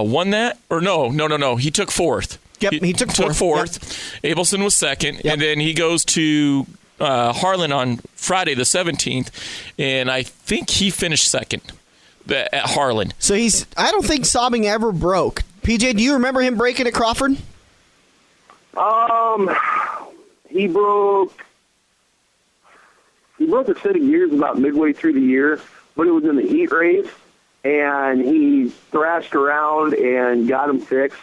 won that? Or no, he took 4th. Yep, he took 4th. Yep. Abelson was 2nd, and then he goes to Harlan on Friday the 17th, and I think he finished 2nd at Harlan. So I don't think Sobbing ever broke. PJ, do you remember him breaking at Crawford? He broke a set of gears about midway through the year, but it was in the heat race, and he thrashed around and got him fixed.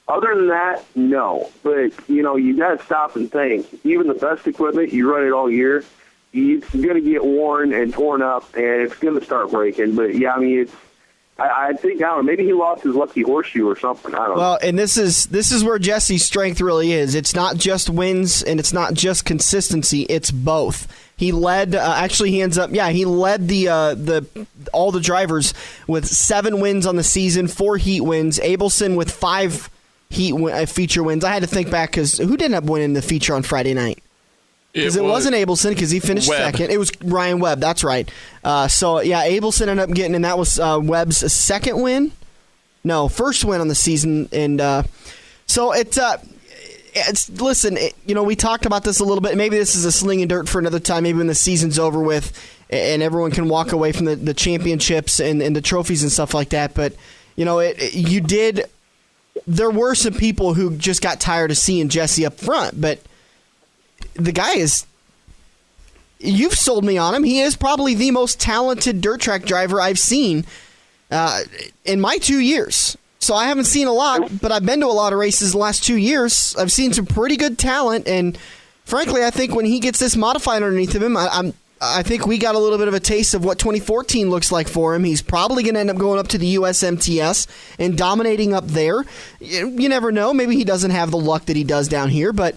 Other than that, no. But, you got to stop and think. Even the best equipment, you run it all year, it's going to get worn and torn up, and it's going to start breaking. But, yeah, I mean, I think, I don't know, maybe he lost his lucky horseshoe or something. I don't know. Well, and this is where Jesse's strength really is. It's not just wins, and it's not just consistency. It's both. He led. He led all the drivers with 7 wins on the season, 4 heat wins. Abelson with 5 feature wins. I had to think back because who did end up winning the feature on Friday night? Because it wasn't Abelson because he finished second. It was Ryan Webb. That's right. Abelson ended up getting, and that was Webb's second win. No, first win on the season. And we talked about this a little bit. Maybe this is a Slingin Dirt for another time. Maybe when the season's over with and everyone can walk away from the championships and the trophies and stuff like that. But, there were some people who just got tired of seeing Jesse up front, but the guy you've sold me on him. He is probably the most talented dirt track driver I've seen in my 2 years. So I haven't seen a lot, but I've been to a lot of races the last 2 years. I've seen some pretty good talent, and frankly, I think when he gets this modified underneath of him, I think we got a little bit of a taste of what 2014 looks like for him. He's probably going to end up going up to the USMTS and dominating up there. You never know. Maybe he doesn't have the luck that he does down here, but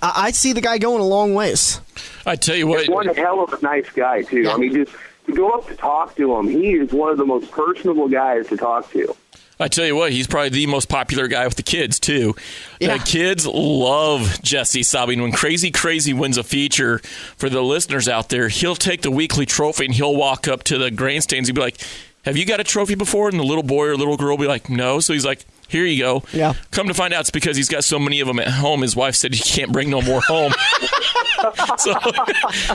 I see the guy going a long ways. I tell you what. He's one hell of a nice guy, too. Yeah. I mean, just to go up to talk to him, he is one of the most personable guys to talk to. I tell you what, he's probably the most popular guy with the kids, too. Yeah. The kids love Jesse Sobbing. When Crazy wins a feature, for the listeners out there, he'll take the weekly trophy and he'll walk up to the grandstands and be like, have you got a trophy before? And the little boy or little girl will be like, no. So he's like, here you go. Yeah. Come to find out, it's because he's got so many of them at home. His wife said he can't bring no more home.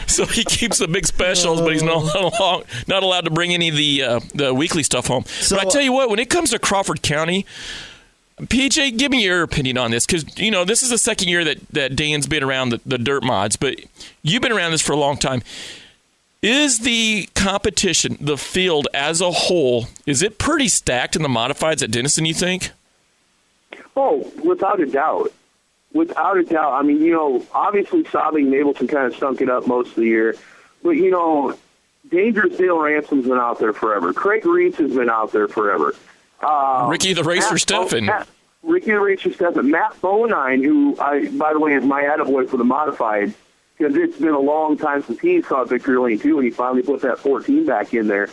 so he keeps the big specials, but he's not allowed to bring any of the weekly stuff home. So, but I tell you what, when it comes to Crawford County, PJ, give me your opinion on this, because this is the second year that Dan's been around the dirt mods, but you've been around this for a long time. Is the competition, the field as a whole, is it pretty stacked in the modifieds at Denison, you think? Oh, without a doubt. Without a doubt. I mean, obviously Sobbing and Abelson kind of stunk it up most of the year. But, Dangerous Dale Ransom's been out there forever. Craig Reitz has been out there forever. Ricky the Racer Steffen. Ricky the Racer Steffen. Matt Bonine, who, by the way, is my attaboy for the modified, because it's been a long time since he saw Victory Lane 2, and he finally put that 14 back in there.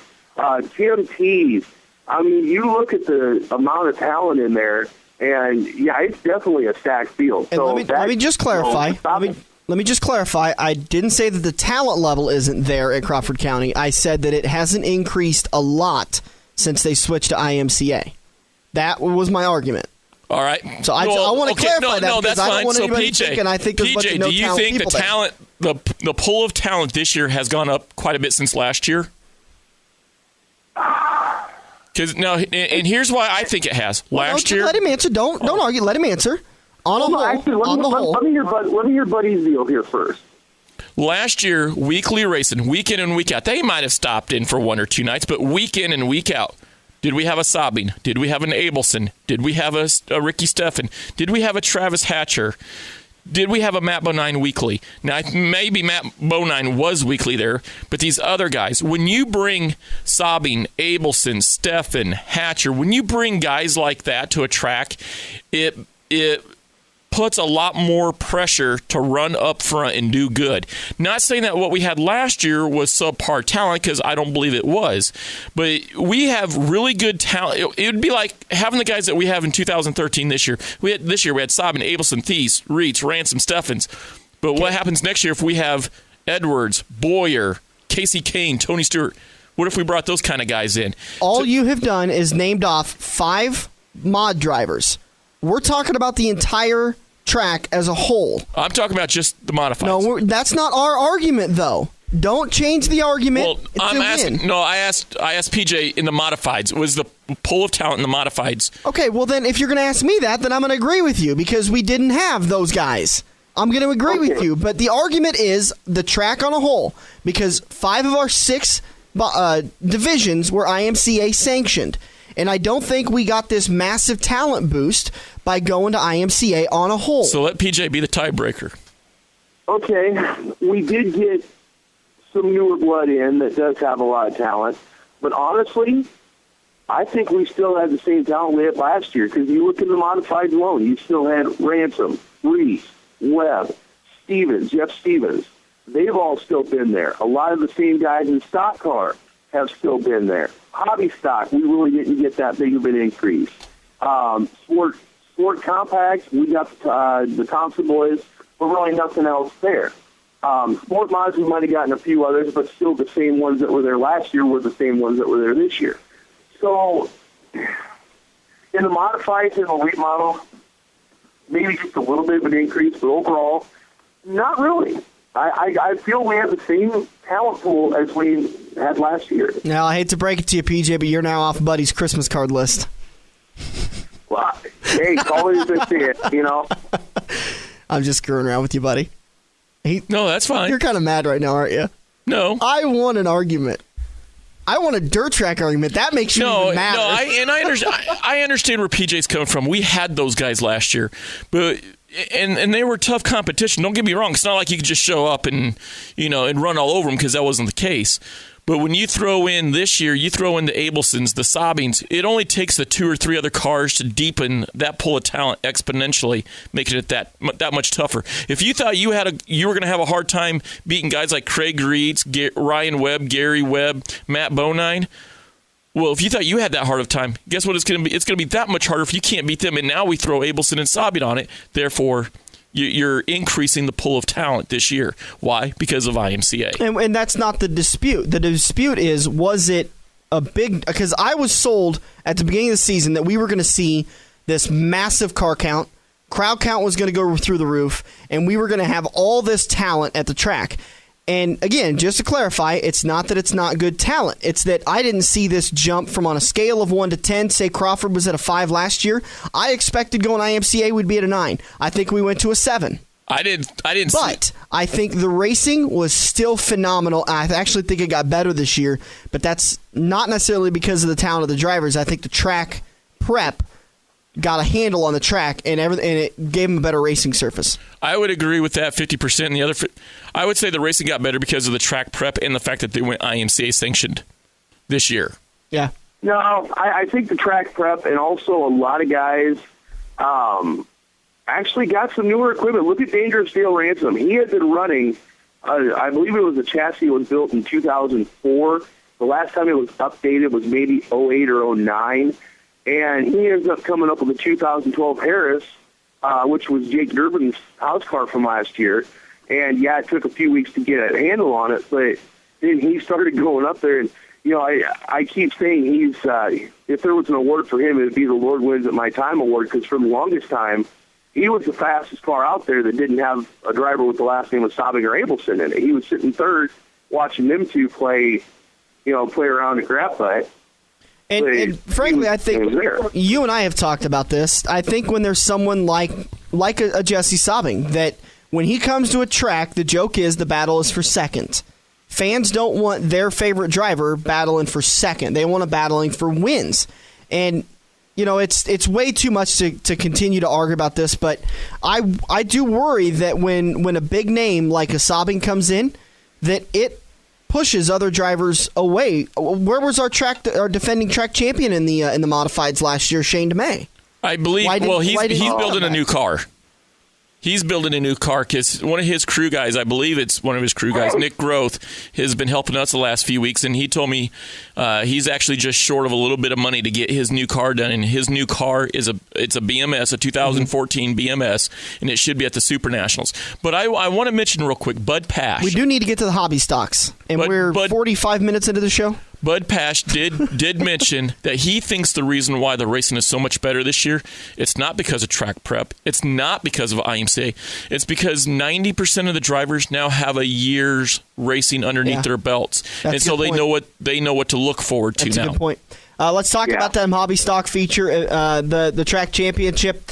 Jim Tees. I mean, you look at the amount of talent in there, and, yeah, it's definitely a stacked field. And so let me just clarify. Let me just clarify. I didn't say that the talent level isn't there at Crawford County. I said that it hasn't increased a lot since they switched to IMCA. That was my argument. All right. So I want to clarify that because I don't want anybody thinking I think there's a bunch of no talent people there. Do you think the pull of talent this year has gone up quite a bit since last year? Because no, and here's why I think it has. Last year, let him answer. Don't argue. Let him answer. On a whole. Actually, let me hear Buddy's deal here first. Last year, weekly racing, week in and week out. They might have stopped in for 1 or 2 nights, but week in and week out. Did we have a Sabine? Did we have an Abelson? Did we have a Ricky Steffen? Did we have a Travis Hatcher? Did we have a Matt Bonine weekly? Now, maybe Matt Bonine was weekly there, but these other guys, when you bring Sabine, Abelson, Steffen, Hatcher, when you bring guys like that to a track, it puts a lot more pressure to run up front and do good. Not saying that what we had last year was subpar talent, because I don't believe it was. But we have really good talent. It would be like having the guys that we have in 2013 this year. This year we had Sabin, Abelson, Thies, Reitz, Ransom, Steffens. But what happens next year if we have Edwards, Boyer, Casey Kane, Tony Stewart? What if we brought those kind of guys in? All you have done is named off 5 mod drivers. We're talking about the entire track as a whole. I'm talking about just the modifieds. No, that's not our argument, though. Don't change the argument. Well, I'm asking. No, I asked PJ in the modifieds. Was the pool of talent in the modifieds? Okay, well then, if you're going to ask me that, then I'm going to agree with you because we didn't have those guys. I'm going to agree with you, but the argument is the track on a whole, because 5 of our 6 divisions were IMCA sanctioned. And I don't think we got this massive talent boost by going to IMCA on a whole. So let PJ be the tiebreaker. Okay, we did get some newer blood in that does have a lot of talent. But honestly, I think we still had the same talent we had last year. Because you look at the modified alone, you still had Ransom, Reese, Webb, Stevens, Jeff Stevens. They've all still been there. A lot of the same guys in stock car have still been there. Hobby stock, we really didn't get that big of an increase. Sport compacts, we got the Thompson boys, but really nothing else there. Sport mods, we might have gotten a few others, but still the same ones that were there last year were the same ones that were there this year. So, in the modifieds and the late model, maybe just a little bit of an increase, but overall, not really. I feel we have the same talent pool as we had last year. Now, I hate to break it to you, PJ, but you're now off Buddy's Christmas card list. Well, hey, call it as I see it, you know. I'm just screwing around with you, buddy. No, that's fine. You're kind of mad right now, aren't you? No. I want an argument. I want a dirt track argument. That makes you even madder. I understand where PJ's coming from. We had those guys last year, but and they were tough competition. Don't get me wrong. It's not like you could just show up and run all over them, because that wasn't the case. But when you throw in this year, you throw in the Abelsons, the Sabines, it only takes the 2 or 3 other cars to deepen that pool of talent exponentially, making it that much tougher. If you thought you were going to have a hard time beating guys like Craig Reitz, Ryan Webb, Gary Webb, Matt Bonine, well, if you thought you had that hard of time, guess what it's going to be? It's going to be that much harder if you can't beat them. And now we throw Abelson and Sabine on it. Therefore, you're increasing the pool of talent this year. Why? Because of IMCA. And that's not the dispute. The dispute is, was it a big... Because I was sold at the beginning of the season that we were going to see this massive car count, crowd count was going to go through the roof, and we were going to have all this talent at the track. And again, just to clarify, it's not that it's not good talent. It's that I didn't see this jump from on a scale of 1 to 10. Say Crawford was at a 5 last year. I expected going IMCA would be at a 9. I think we went to a 7. I didn't. But I think the racing was still phenomenal. I actually think it got better this year, but that's not necessarily because of the talent of the drivers. I think the track prep got a handle on the track, and it gave them a better racing surface. I would agree with that 50%. And the other, I would say the racing got better because of the track prep and the fact that they went IMCA sanctioned this year. Yeah. No, I think the track prep, and also a lot of guys actually got some newer equipment. Look at Dangerous Dale Ransom. He had been running, I believe it was a chassis that was built in 2004. The last time it was updated was maybe 08 or 09. And he ends up coming up with a 2012 Harris, which was Jake Durbin's house car from last year. And, yeah, it took a few weeks to get a handle on it, but then he started going up there. And, I keep saying he's if there was an award for him, it would be the Lord Wins at My Time award, because for the longest time, he was the fastest car out there that didn't have a driver with the last name of Sabing or Abelson in it. He was sitting third watching them two play around at Grapevine. And frankly, I think you and I have talked about this. I think when there's someone like a Jesse Sobbing, that when he comes to a track, the joke is the battle is for second. Fans don't want their favorite driver battling for second. They want to battling for wins. And, it's way too much to continue to argue about this, but I do worry that when a big name like a Sobbing comes in, that it pushes other drivers away. Where was our defending track champion in the modifieds last year, Shane DeMay? I believe. He's building a new car. He's building a new car because one of his crew guys, I believe it's one of his crew guys, Nick Groth, has been helping us the last few weeks, and he told me he's actually just short of a little bit of money to get his new car done. And his new car is a BMS, a 2014 BMS, and it should be at the Super Nationals. But I want to mention real quick, Bud Pash. We do need to get to the hobby stocks, and we're 45 minutes into the show. Bud Pash did mention that he thinks the reason why the racing is so much better this year, it's not because of track prep. It's not because of IMCA. It's because 90% of the drivers now have a year's racing underneath their belts. And so they know what to look forward to now. That's a good point. Let's talk about that hobby stock feature, the track championship.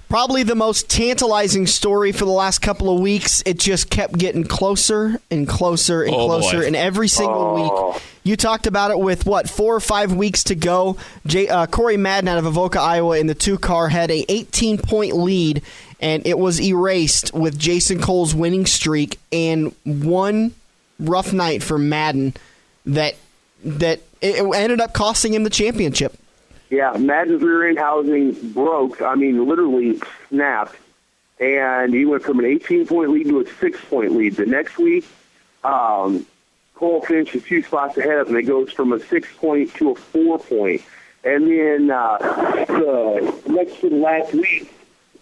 Probably the most tantalizing story for the last couple of weeks. It just kept getting closer and closer and closer. And every single week, you talked about it with, 4 or 5 weeks to go. Corey Madden out of Avoca, Iowa, in the 2-car had a 18-point lead, and it was erased with Jason Cole's winning streak and one rough night for Madden that it ended up costing him the championship. Yeah, Madden's rear end housing broke. I mean, literally snapped. And he went from an 18-point lead to a 6-point lead. The next week, Cole finished a few spots ahead of him. It goes from a 6-point to a 4-point. And then the last week,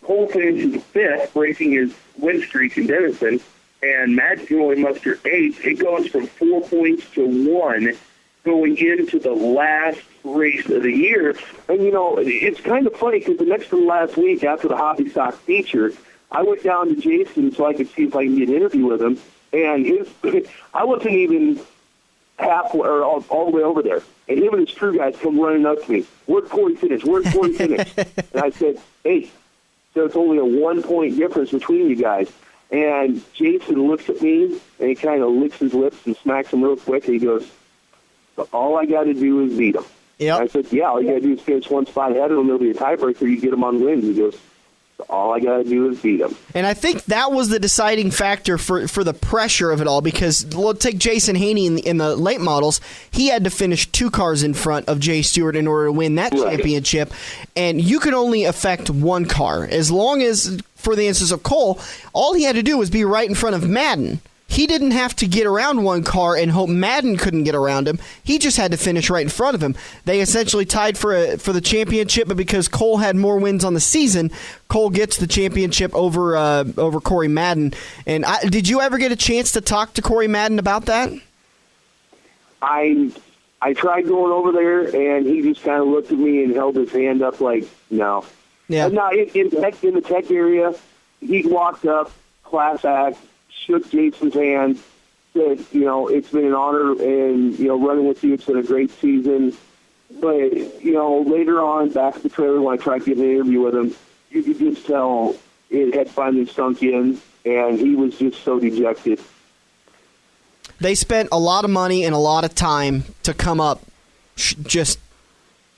Cole finishes 5th, breaking his win streak in Denison. And Madden can only muster 8th. It goes from 4 points to 1 going into the last race of the year. And, it's kind of funny because the next to the last week after the hobby stock feature, I went down to Jason so I could see if I can get an interview with him. And I wasn't even halfway or all the way over there. And him and his crew guys come running up to me. Where'd Corey finish? Where'd Corey finish? And I said, hey, so it's only a 1-point difference between you guys. And Jason looks at me and he kind of licks his lips and smacks him real quick. And he goes, all I got to do is beat him. Yep. I said, all you got to do is finish one spot ahead of him. There'll be a tiebreaker. You get him on wins. He goes, all I got to do is beat him. And I think that was the deciding factor for the pressure of it all because, take Jason Haney in the late models. He had to finish 2 cars in front of Jay Stewart in order to win that championship. And you could only affect 1 car. As long as, for the instance of Cole, all he had to do was be right in front of Madden. He didn't have to get around 1 car and hope Madden couldn't get around him. He just had to finish right in front of him. They essentially tied for the championship, but because Cole had more wins on the season, Cole gets the championship over Corey Madden. And did you ever get a chance to talk to Corey Madden about that? I tried going over there, and he just kind of looked at me and held his hand up like, no. Yeah. And now in the tech area, he walked up, class act, shook Jason's hand, said, it's been an honor and, running with you, it's been a great season. But, later on, back at the trailer, when I tried to get an interview with him, you could just tell it had finally sunk in, and he was just so dejected. They spent a lot of money and a lot of time to come up just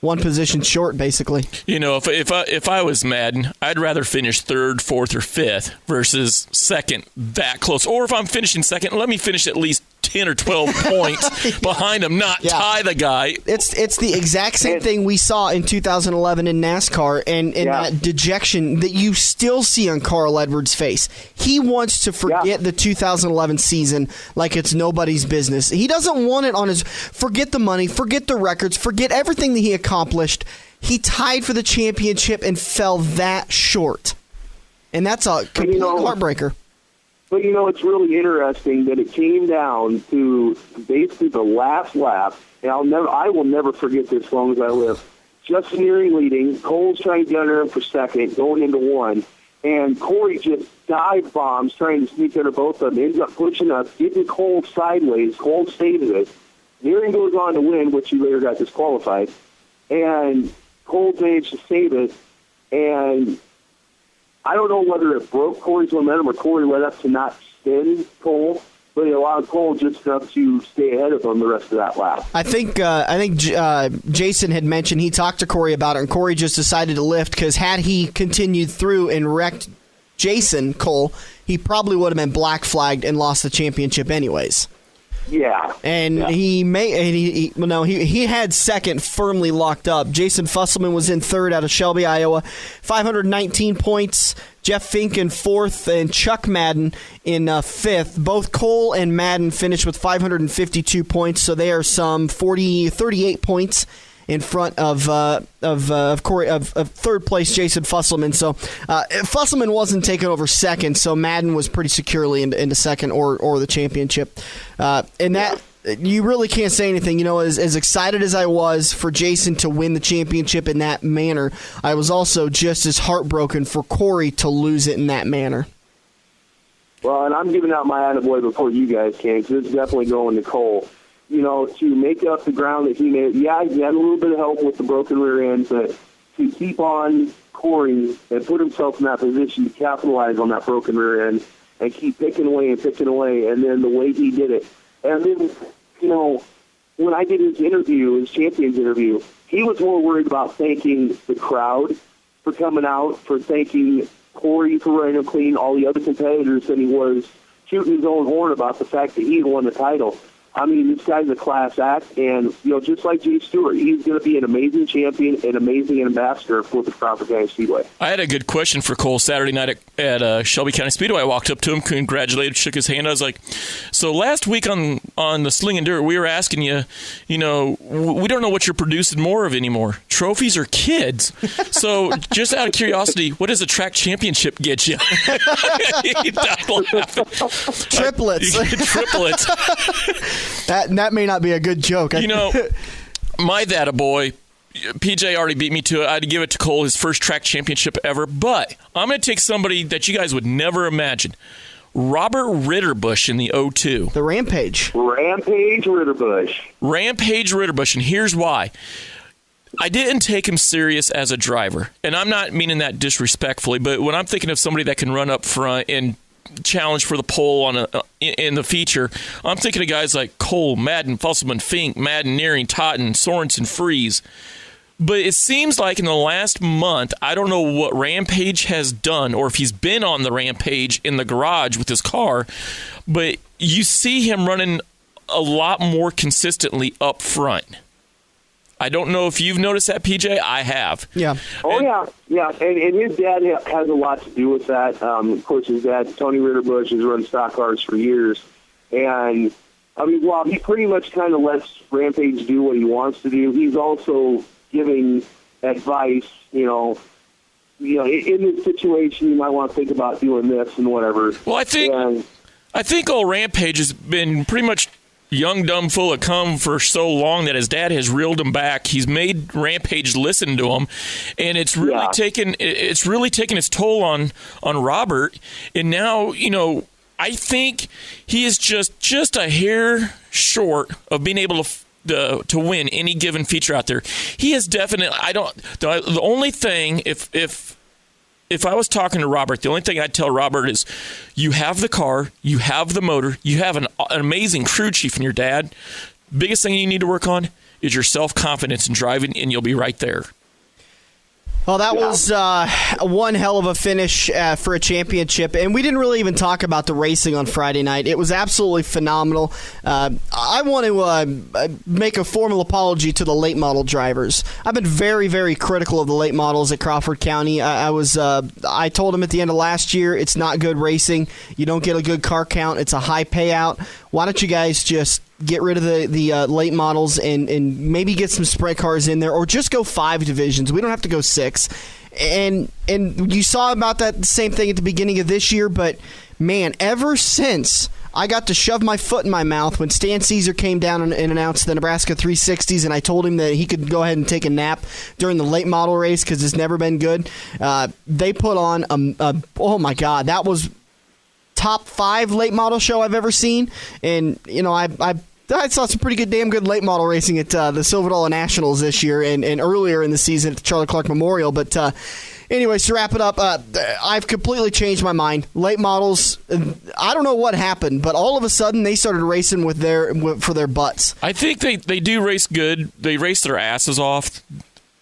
one position short, basically. If I was Madden, I'd rather finish 3rd, 4th, or 5th versus 2nd that close. Or if I'm finishing 2nd, let me finish at least 10 or 12 points behind him, not tie the guy. It's the exact same thing we saw in 2011 in NASCAR and that dejection that you still see on Carl Edwards' face. He wants to forget the 2011 season like it's nobody's business. He doesn't want it on his... Forget the money, forget the records, forget everything that he accomplished. He tied for the championship and fell that short. And that's a complete heartbreaker. But, it's really interesting that it came down to basically the last lap, and I will never forget this as long as I live. Justin Neary leading, Cole's trying to get under him for 2nd, going into 1, and Corey just dive bombs trying to sneak under both of them, ends up pushing up, getting Cole sideways. Cole saved it, Nearing goes on to win, which he later got disqualified, and Cole managed to save it. And I don't know whether it broke Corey's momentum or Corey led up to not spin Cole, but it allowed Cole just enough to stay ahead of him the rest of that lap. I think Jason had mentioned he talked to Corey about it, and Corey just decided to lift because had he continued through and wrecked Jason Cole, he probably would have been black flagged and lost the championship anyways. Yeah, and he had second firmly locked up. Jason Fusselman was in third out of Shelby, Iowa, 519 points. Jeff Fink in fourth, and Chuck Madden in fifth. Both Cole and Madden finished with 552 points, so they are some 38 points in front of Corey of third place Jason Fusselman. So Fusselman wasn't taking over second, so Madden was pretty securely into second or the championship. And that you really can't say anything. You know, as excited as I was for Jason to win the championship in that manner, I was also just as heartbroken for Corey to lose it in that manner. Well, and I'm giving out my attaboy before you guys can, because it's definitely going to Cole. You know, to make up the ground that he made. Yeah, he had a little bit of help with the broken rear end, but to keep on Corey and put himself in that position to capitalize on that broken rear end and keep picking away, and then the way he did it. And then, you know, when I did his interview, his champions interview, he was more worried about thanking the crowd for coming out, for thanking Corey for running him clean, all the other competitors, than he was shooting his own horn about the fact that he had won the title. I mean, this guy's a class act, and, you know, just like Jay Stewart, he's going to be an amazing champion, an amazing ambassador for the Crawford County Speedway. I had a good question for Cole Saturday night at Shelby County Speedway. I walked up to him, congratulated, shook his hand. I was like, so last week on the Slingin Dirt, we were asking you, you know, we don't know what you're producing more of anymore, trophies or kids. So just out of curiosity, what does a track championship get you? He died laughing. Triplets. Triplets. That may not be a good joke. You know, my boy, PJ already beat me to it. I'd give it to Cole, his first track championship ever. But I'm going to take somebody that you guys would never imagine. Robert Ritterbusch in the 02. The Rampage. Rampage Ritterbusch, and here's why. I didn't take him serious as a driver, and I'm not meaning that disrespectfully, but when I'm thinking of somebody that can run up front and challenge for the pole in the feature, I'm thinking of guys like Cole, Madden, Fusselman, Fink, Madden, Nearing, Totten, Sorensen, Freeze. But it seems like in the last month, I don't know what Rampage has done or if he's been on the Rampage in the garage with his car, but you see him running a lot more consistently up front. I don't know if you've noticed that, PJ. I have. Yeah. Oh, yeah. And his dad has a lot to do with that. Of course, his dad, Tony Ritterbusch, has run stock cars for years. And, I mean, while he pretty much kind of lets Rampage do what he wants to do, he's also giving advice, you know, in this situation, you might want to think about doing this and whatever. Well, I think old Rampage has been pretty much young, dumb, full of cum for so long that his dad has reeled him back. He's made Rampage listen to him, and it's really taken its toll on Robert. And now, you know, I think he is just a hair short of being able to win any given feature out there. He is definitely. The only thing, if I was talking to Robert, the only thing I'd tell Robert is, you have the car, you have the motor, you have an amazing crew chief in your dad. Biggest thing you need to work on is your self-confidence in driving, and you'll be right there. Well, that was one hell of a finish for a championship, and we didn't really even talk about the racing on Friday night. It was absolutely phenomenal. I want to make a formal apology to the late model drivers. I've been very, very critical of the late models at Crawford County. I told them at the end of last year, it's not good racing. You don't get a good car count. It's a high payout. Why don't you guys just get rid of the late models and maybe get some sprint cars in there, or just go 5 divisions. We don't have to go 6. And you saw about that same thing at the beginning of this year, but man, ever since I got to shove my foot in my mouth when Stan Caesar came down and announced the Nebraska 360s, and I told him that he could go ahead and take a nap during the late model race because it's never been good. They put on oh my God, that was top 5 late model show I've ever seen. And, you know, I I saw some pretty damn good late model racing at the Silver Dollar Nationals this year and earlier in the season at the Charlie Clark Memorial. But anyways, to wrap it up, I've completely changed my mind. Late models, I don't know what happened, but all of a sudden they started racing for their butts. I think they do race good. They race their asses off.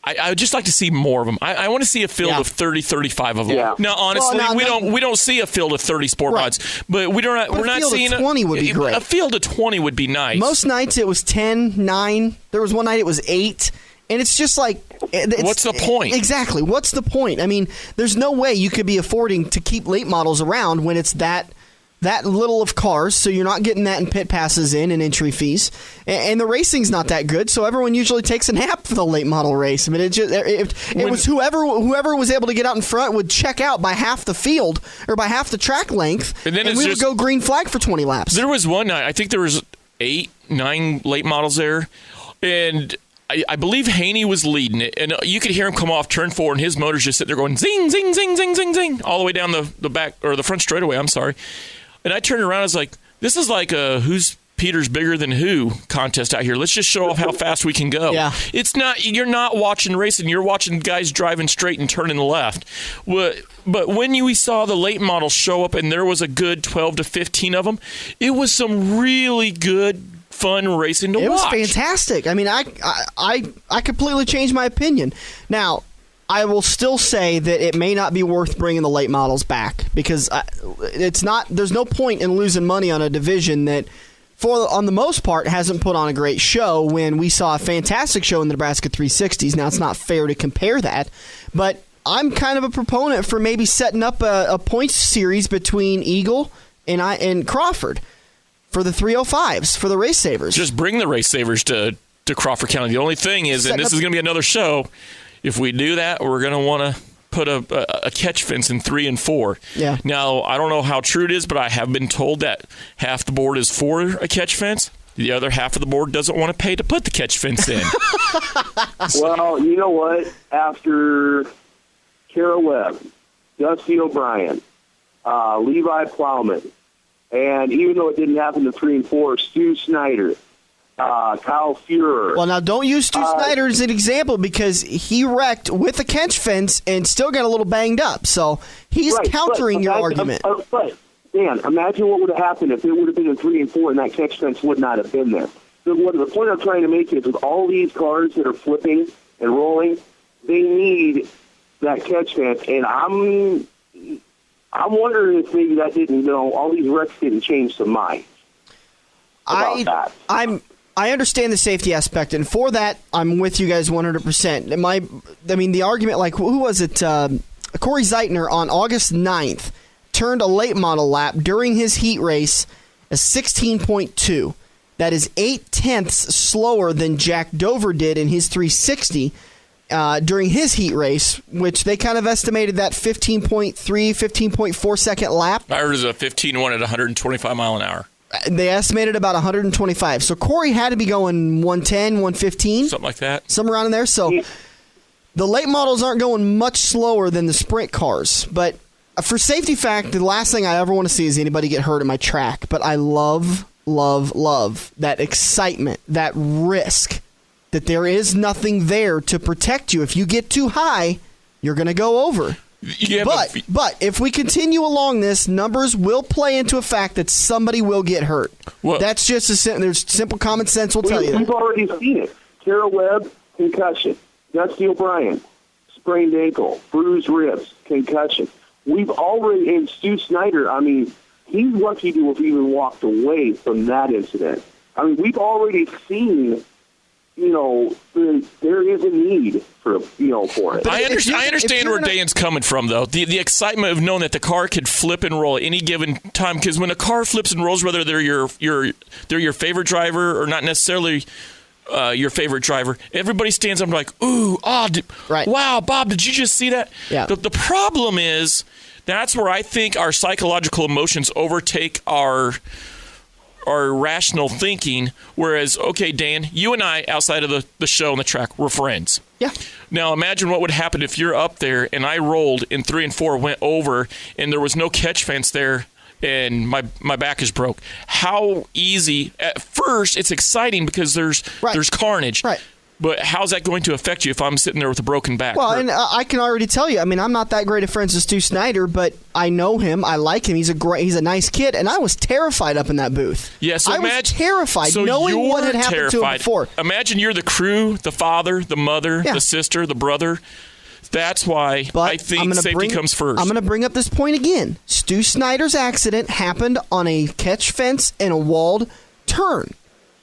I would just like to see more of them. I want to see a field of 30, 35 of them. Yeah. Now, honestly, we don't see a field of 30 sport mods, but we're not seeing a field of 20 would be great. A field of 20 would be nice. Most nights it was 10, 9. There was one night it was 8. And it's just like... what's the point? Exactly. What's the point? I mean, there's no way you could be affording to keep late models around when it's that little of cars, so you're not getting that in pit passes and entry fees. And the racing's not that good, so everyone usually takes a nap for the late model race. I mean, it was whoever was able to get out in front would check out by half the field or by half the track length, and we would go green flag for 20 laps. There was one night, I think there was 8, 9 late models there, and... I believe Haney was leading it, and you could hear him come off turn 4, and his motor's just sitting there going zing, zing, zing, zing, zing, zing, all the way down the back or the front straightaway. I'm sorry. And I turned around, I was like, this is like a who's Peter's bigger than who contest out here. Let's just show off how fast we can go. Yeah. It's not, you're not watching racing, you're watching guys driving straight and turning left. But when we saw the late models show up and there was a good 12 to 15 of them, it was some really good fun racing to watch. It was fantastic. I mean, I completely changed my opinion. Now, I will still say that it may not be worth bringing the late models back because it's not. There's no point in losing money on a division that, on the most part, hasn't put on a great show. When we saw a fantastic show in the Nebraska 360s. Now, it's not fair to compare that, but I'm kind of a proponent for maybe setting up a points series between Eagle and Crawford. For the 305s, for the race savers. Just bring the race savers to Crawford County. The only thing is, and this is going to be another show, if we do that, we're going to want to put a catch fence in 3 and 4. Yeah. Now, I don't know how true it is, but I have been told that half the board is for a catch fence. The other half of the board doesn't want to pay to put the catch fence in. Well, you know what? After Kara Webb, Dusty O'Brien, Levi Plowman, and even though it didn't happen to 3 and 4, Stu Snyder, Kyle Fuhrer. Well, now don't use Stu Snyder as an example because he wrecked with a catch fence and still got a little banged up. So he's countering your argument. But, Dan, imagine what would have happened if it would have been in 3 and 4 and that catch fence would not have been there. So the point I'm trying to make is with all these cars that are flipping and rolling, they need that catch fence. And I'm wondering if maybe that didn't, all these wrecks didn't change some minds about that. I understand the safety aspect, and for that, I'm with you guys 100%. The argument, like, who was it? Corey Zeitner on August 9th turned a late model lap during his heat race a 16.2. That is 0.8 slower than Jack Dover did in his 360 during his heat race, which they kind of estimated that 15.3, 15.4 second lap. I heard it was a 15-1 at 125 mile an hour. They estimated about 125. So Corey had to be going 110, 115. Something like that. Somewhere around in there. So the late models aren't going much slower than the sprint cars. But for safety fact, the last thing I ever want to see is anybody get hurt at my track. But I love that excitement, that risk, that there is nothing there to protect you. If you get too high, you're going to go over. Yeah, but if we continue along this, numbers will play into a fact that somebody will get hurt. Well, that's just there's simple common sense will tell you that. We've already seen it. Kara Webb, concussion. Dusty O'Brien, sprained ankle, bruised ribs, concussion. We've already, and Stu Snyder, he's lucky to have even walked away from that incident. We've already seen, there is a need for it. I understand where Dan's coming from, though. The excitement of knowing that the car could flip and roll at any given time, because when a car flips and rolls, whether they're your favorite driver or not necessarily your favorite driver, everybody stands up and like, ooh, wow, Bob, did you just see that? Yeah. The problem is that's where I think our psychological emotions overtake our rational thinking, whereas, okay, Dan, you and I, outside of the show and the track, we're friends. Yeah. Now, imagine what would happen if you're up there and I rolled in 3 and 4, went over, and there was no catch fence there. and my back is broke. How easy? At first, it's exciting because there's carnage. Right. But how's that going to affect you if I'm sitting there with a broken back? Well, and I can already tell you. I mean, I'm not that great of friends with Stu Snyder, but I know him. I like him. He's a nice kid, and I was terrified up in that booth. Yeah, so I was terrified knowing what had happened to him before. Imagine you're the crew, the father, the mother, the sister, the brother. That's why I think safety comes first. I'm going to bring up this point again. Stu Snyder's accident happened on a catch fence and a walled turn.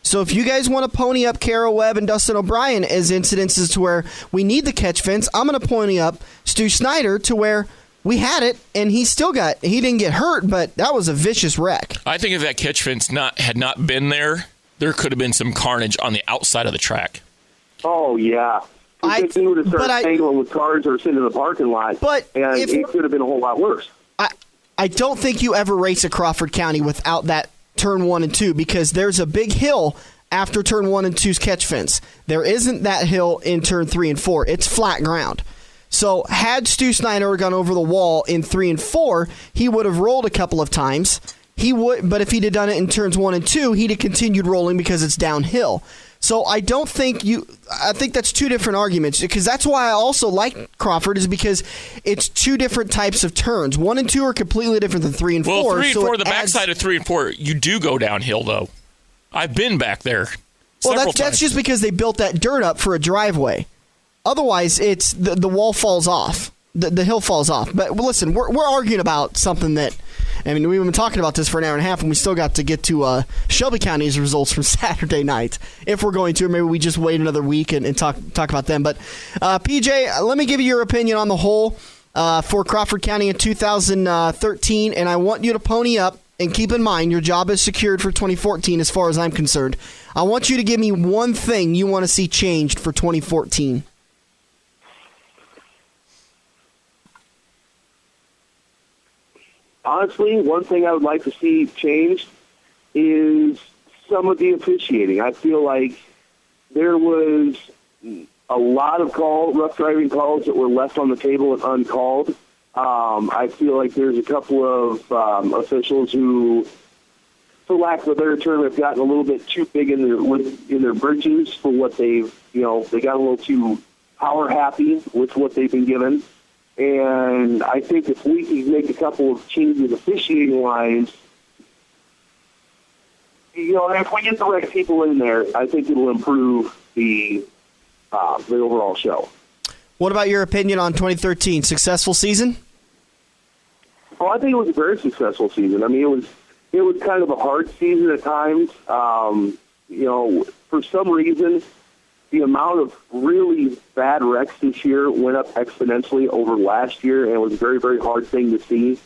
So if you guys want to pony up Kara Webb and Dustin O'Brien as incidences to where we need the catch fence, I'm going to pony up Stu Snyder to where we had it, and he didn't get hurt, but that was a vicious wreck. I think if that catch fence had not been there could have been some carnage on the outside of the track. Oh, yeah. He would have started tangling with cars or sitting in the parking lot, and it could have been a whole lot worse. I don't think you ever race at Crawford County without that turn 1 and 2, because there's a big hill after turn 1 and 2's catch fence. There isn't that hill in turn 3 and 4. It's flat ground. So had Stu Snyder gone over the wall in 3 and 4, he would have rolled a couple of times. But if he'd have done it in turns 1 and 2, he'd have continued rolling because it's downhill. So I think that's two different arguments, because that's why I also like Crawford, is because it's two different types of turns. 1 and 2 are completely different than 3 and 4. Well, 3 and 4, the backside of 3 and 4, you do go downhill, though. I've been back there several times. That's just because they built that dirt up for a driveway. Otherwise, it's the wall falls off. The hill falls off. But listen, we're arguing about something that, I mean, we've been talking about this for an hour and a half, and we still got to get to Shelby County's results from Saturday night. If we're going to, maybe we just wait another week and talk about them. But PJ, let me give you your opinion on the whole for Crawford County in 2013, and I want you to pony up and keep in mind your job is secured for 2014 as far as I'm concerned. I want you to give me one thing you want to see changed for 2014. Honestly, one thing I would like to see changed is some of the officiating. I feel like there was a lot of rough driving calls that were left on the table and uncalled. I feel like there's a couple of officials who, for lack of a better term, have gotten a little bit too big in their britches for what they got a little too power happy with what they've been given. And I think if we can make a couple of changes officiating lines, and if we get the right people in there, I think it'll improve the overall show. What about your opinion on 2013? Successful season? Well, I think it was a very successful season. I mean, it was kind of a hard season at times. For some reason, the amount of really bad wrecks this year went up exponentially over last year, and it was a very, very hard thing to see.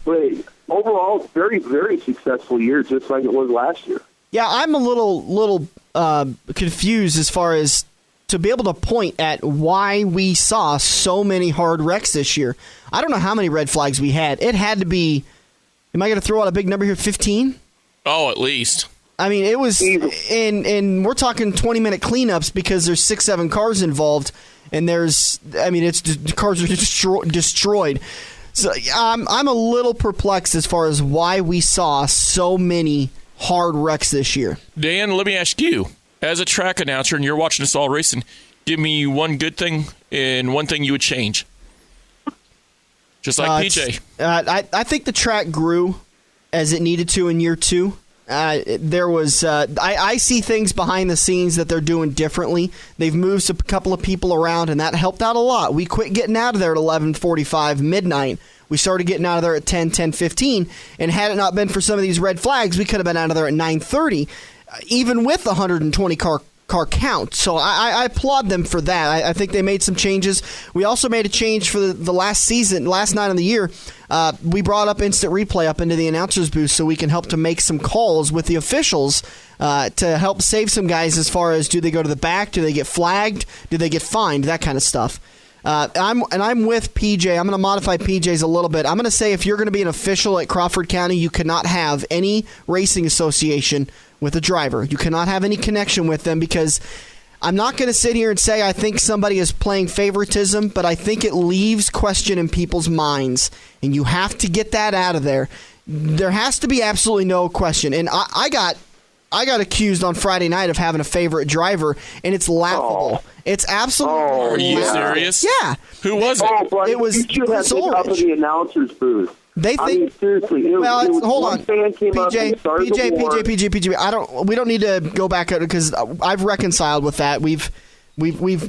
But overall, very, very successful year, just like it was last year. Yeah, I'm a little confused as far as to be able to point at why we saw so many hard wrecks this year. I don't know how many red flags we had. It had to be, am I going to throw out a big number here, 15? Oh, at least. I mean, it was, and we're talking 20-minute cleanups because there's 6-7 cars involved, and the cars are destroyed. So I'm a little perplexed as far as why we saw so many hard wrecks this year. Dan, let me ask you, as a track announcer, and you're watching us all racing, give me one good thing and one thing you would change. Just like PJ. I think the track grew as it needed to in year 2. There was I see things behind the scenes that they're doing differently. They've moved a couple of people around, and that helped out a lot. We quit getting out of there at 11:45 midnight. We started getting out of there at 10:15, and had it not been for some of these red flags, we could have been out of there at 9:30, even with the 120 car count. So I applaud them for that. I think they made some changes. We also made a change for the last night of the year. We brought up instant replay up into the announcer's booth so we can help to make some calls with the officials to help save some guys as far as, do they go to the back? Do they get flagged? Do they get fined? That kind of stuff. I'm with PJ. I'm going to modify PJ's a little bit. I'm going to say if you're going to be an official at Crawford County, you cannot have any racing association with a driver. You cannot have any connection with them, because I'm not going to sit here and say I think somebody is playing favoritism, but I think it leaves question in people's minds, and you have to get that out of there. There has to be absolutely no question. And I got accused on Friday night of having a favorite driver, and it's laughable. It's absolutely. Are you serious? Yeah. Who was it? Buddy, It was you should have Chris been up in Ulrich. the announcer's booth. They think. I mean, seriously. Hold on. Fan came up and started the war. PJ. We don't need to go back because I've reconciled with that. We've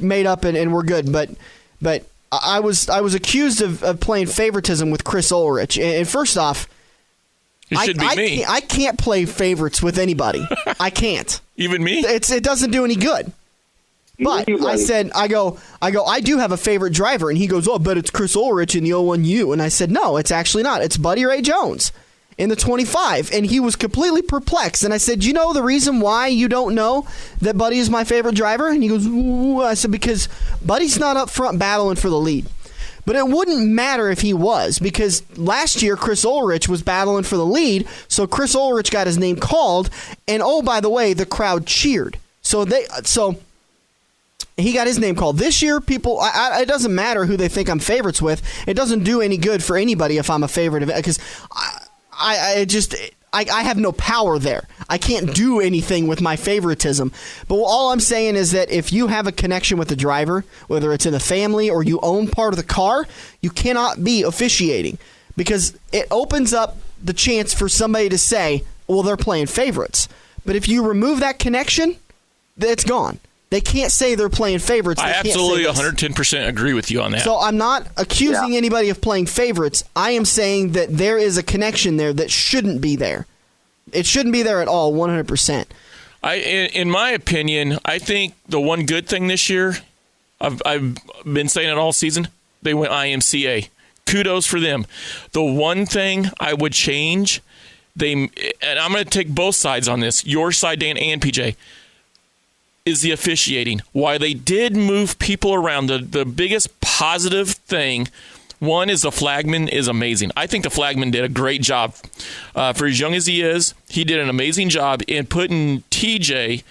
made up and we're good. But I was accused of playing favoritism with Chris Ulrich. And first off, It should be me. I can't play favorites with anybody. I can't. Even me? It doesn't do any good. But I said, I do have a favorite driver. And he goes, oh, but it's Chris Ulrich in the 01U. And I said, no, it's actually not. It's Buddy Ray Jones in the 25. And he was completely perplexed. And I said, you know the reason why you don't know that Buddy is my favorite driver? And he goes, ooh. I said, because Buddy's not up front battling for the lead. But it wouldn't matter if he was, because last year Chris Ulrich was battling for the lead, so Chris Ulrich got his name called, and oh, by the way, the crowd cheered. So he got his name called. This year, people, it doesn't matter who they think I'm favorites with. It doesn't do any good for anybody if I'm a favorite of it, because I have no power there. I can't do anything with my favoritism. But all I'm saying is that if you have a connection with the driver, whether it's in the family or you own part of the car, you cannot be officiating because it opens up the chance for somebody to say, well, they're playing favorites. But if you remove that connection, it's gone. They can't say they're playing favorites. I absolutely 110% agree with you on that. So I'm not accusing anybody of playing favorites. I am saying that there is a connection there that shouldn't be there. It shouldn't be there at all, 100%. In my opinion, I think the one good thing this year, I've been saying it all season, they went IMCA. Kudos for them. The one thing I would change, and I'm going to take both sides on this, your side, Dan, and PJ, is the officiating. Why they did move people around, the biggest positive thing, one is the flagman is amazing. I think the flagman did a great job. For as young as he is, he did an amazing job in putting TJ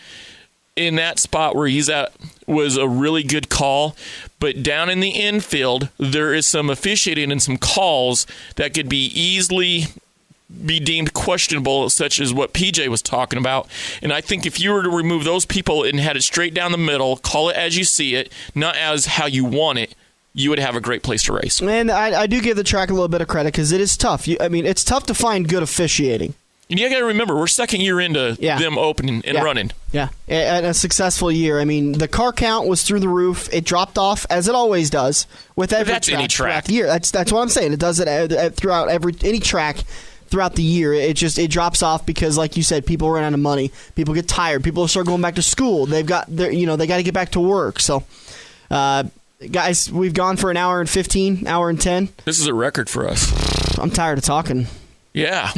in that spot where he's at was a really good call. But down in the infield, there is some officiating and some calls that could be easily be deemed questionable, such as what PJ was talking about. And I think if you were to remove those people and had it straight down the middle, call it as you see it, not as how you want it, you would have a great place to race. And I do give the track a little bit of credit because it is tough. It's tough to find good officiating. And you got to remember, we're second year into them opening and running. Yeah, and a successful year. I mean, the car count was through the roof. It dropped off, as it always does, with every any track throughout the year. That's what I'm saying. It does it throughout any track throughout the year. It drops off because, like you said, people run out of money. People get tired. People start going back to school. They got to get back to work. So, guys, we've gone for an hour and 15, hour and 10. This is a record for us. I'm tired of talking. Yeah.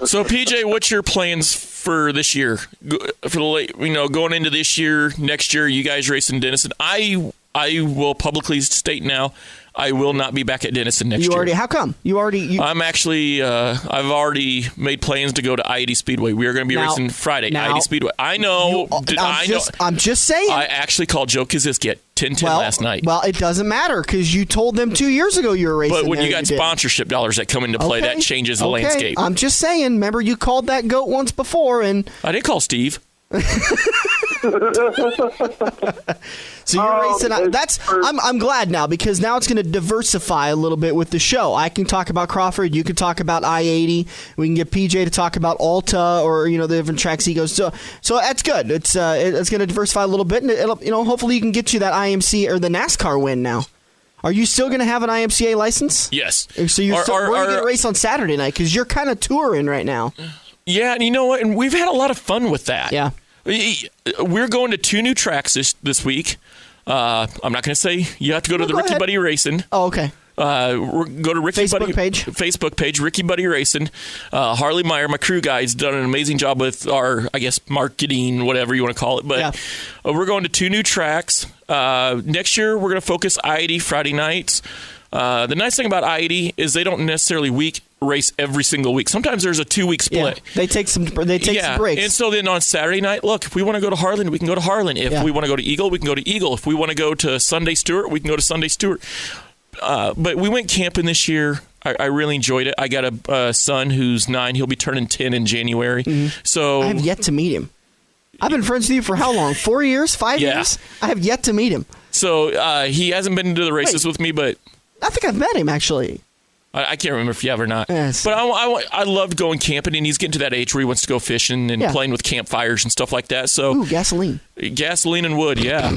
So, PJ, what's your plans for this year? For the going into this year, next year, you guys racing Denison. I will publicly state now, I will not be back at Denison next year. How come? I'm actually, I've already made plans to go to I-80 Speedway. We are going to be racing Friday, I-80 Speedway. I know. I'm just saying. I actually called Joe Kaziski at 10:10 last night. Well, it doesn't matter because you told them 2 years ago you were racing. But when you got sponsorship dollars that come into play, that changes the landscape. I'm just saying. Remember, you called that goat once before, and I didn't call Steve. So you're racing. I'm glad now because now it's going to diversify a little bit with the show. I can talk about Crawford. You can talk about I-80. We can get PJ to talk about Alta or the different tracks he goes. So that's good. It's going to diversify a little bit, and it'll hopefully you can get you that IMC or the NASCAR win now. Are you still going to have an IMCA license? Yes. So where are you going to race on Saturday night? Because you're kind of touring right now. Yeah, and you know what? And we've had a lot of fun with that. Yeah. We're going to 2 new tracks this week. I'm not going to say you have to go to the Ricky Buddy Racing. Oh, okay. Go to Ricky Facebook page, Ricky Buddy Racing. Harley Meyer, my crew guy, has done an amazing job with our, marketing, whatever you want to call it. But we're going to 2 new tracks. Next year, we're going to focus I-80 Friday nights. The nice thing about I-80 is they don't necessarily race every single week. Sometimes there's a 2-week split. Yeah. They take some breaks. And so then on Saturday night, look, if we want to go to Harlan, we can go to Harlan. If we want to go to Eagle, we can go to Eagle. If we want to go to Sunday Stewart, we can go to Sunday Stewart. But we went camping this year. I really enjoyed it. I got a son who's 9. He'll be turning 10 in January. Mm-hmm. So I have yet to meet him. I've been friends with you for how long? 4 years? 5 years? I have yet to meet him. So he hasn't been to the races with me, but I think I've met him, actually. I can't remember if you have or not. Yes. But I loved going camping, and he's getting to that age where he wants to go fishing and playing with campfires and stuff like that. So gasoline. Gasoline and wood, yeah.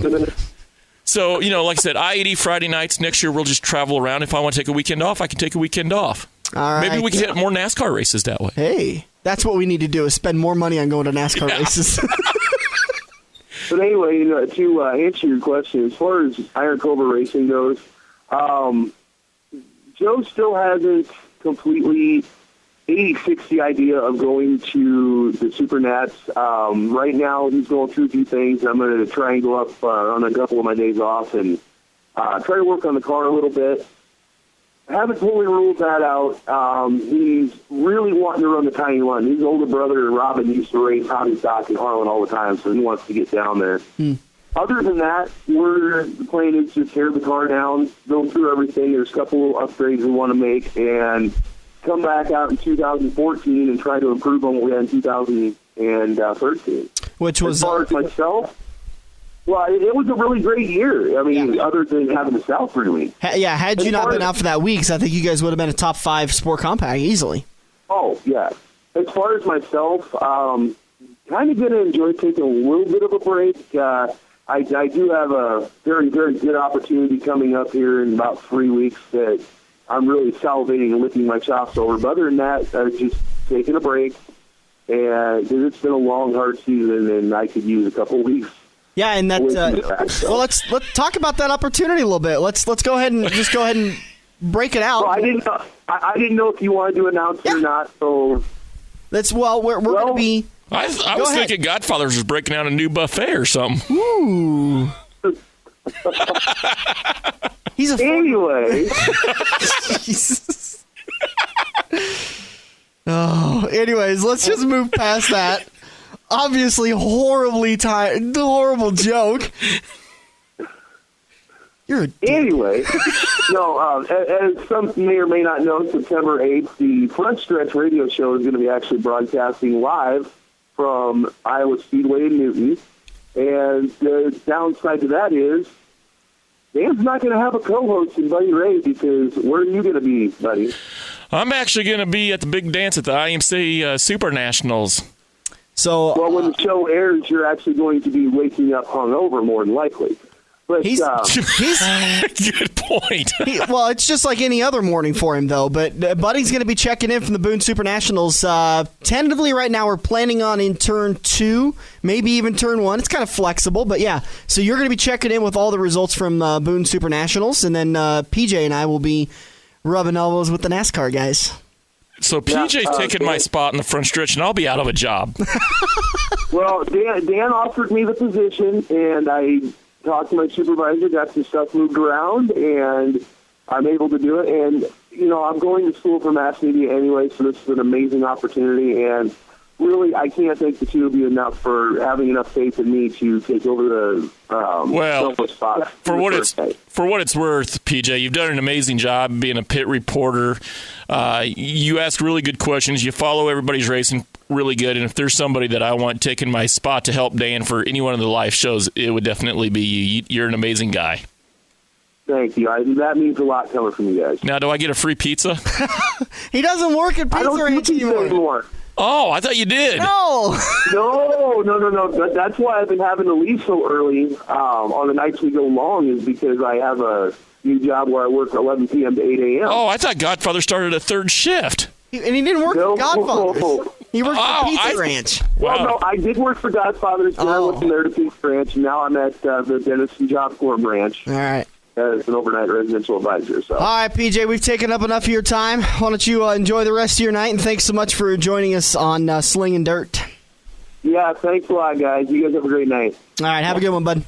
So, like I said, I-80 Friday nights. Next year, we'll just travel around. If I want to take a weekend off, I can take a weekend off. All right. Maybe we can hit more NASCAR races that way. Hey, that's what we need to do, is spend more money on going to NASCAR races. But anyway, to answer your question, as far as Iron Cobra racing goes, Joe still hasn't completely 86 the idea of going to the Super Nats. Right now, he's going through a few things. I'm going to try and go up on a couple of my days off and try to work on the car a little bit. I haven't totally ruled that out. He's really wanting to run the Tiny One. His older brother, Robin, used to race hobby stock in Harlan all the time, so he wants to get down there. Other than that, the plan is just tear the car down, go through everything. There's a couple of upgrades we want to make, and come back out in 2014 and try to improve on what we had in 2013. Which was, as far as myself, well, it was a really great year. I mean, other than having the South really. Had you not been out for that week, I think you guys would have been a top 5 Sport Compact easily. Oh, yeah. As far as myself, kind of going to enjoy taking a little bit of a break. I do have a very, very good opportunity coming up here in about 3 weeks that I'm really salivating and licking my chops over. But other than that, just taking a break. And because it's been a long, hard season, and I could use a couple weeks. Yeah, and that. Well, let's talk about that opportunity a little bit. Let's go ahead and break it out. Well, I didn't know if you wanted to announce it or not. So we're going to be. I was thinking Godfather's was breaking out a new buffet or something. Ooh. He's a anyway. Jesus. Anyways, let's just move past that. Obviously, horrible joke. Anyway, as some may or may not know, September 8th, the Front Stretch radio show is going to be actually broadcasting live from Iowa Speedway in Newton. And the downside to that is Dan's not going to have a co-host in Buddy Ray, because where are you going to be, buddy? I'm actually going to be at the big dance at the IMC Super Nationals. So, well, when the show airs, you're actually going to be waking up hungover, more than likely. But he's good point. It's just like any other morning for him, though. But Buddy's going to be checking in from the Boone Super Nationals. Tentatively, right now, we're planning on in turn 2, maybe even turn 1. It's kind of flexible, but yeah. So you're going to be checking in with all the results from Boone Super Nationals, and then PJ and I will be rubbing elbows with the NASCAR guys. So PJ's taking my spot in the front stretch, and I'll be out of a job. Well, Dan offered me the position, and I talked to my supervisor, got some stuff moved around, and I'm able to do it. And, I'm going to school for mass media anyway, so this is an amazing opportunity. And really, I can't thank the two of you enough for having enough faith in me to take over the spot. For what it's worth, PJ, you've done an amazing job being a pit reporter. You ask really good questions. You follow everybody's racing really good. And if there's somebody that I want taking my spot to help Dan for any one of the live shows, it would definitely be you. You're an amazing guy. Thank you. That means a lot coming from you guys. Now, do I get a free pizza? He doesn't work at Pizza Ranch anymore. Oh, I thought you did. No. That's why I've been having to leave so early on the nights we go long, is because I have a new job where I work 11 p.m. to 8 a.m. Oh, I thought Godfather started a third shift. And he didn't work for Godfather. He worked for Pizza Ranch. Wow. Well, no, I did work for Godfather's, and I went from there to Pizza Ranch, and now I'm at the Denison Job Corps branch. All right. As an overnight residential advisor. So. All right, PJ, we've taken up enough of your time. Why don't you enjoy the rest of your night, and thanks so much for joining us on Slingin Dirt. Yeah, thanks a lot, guys. You guys have a great night. All right, have a good one, bud.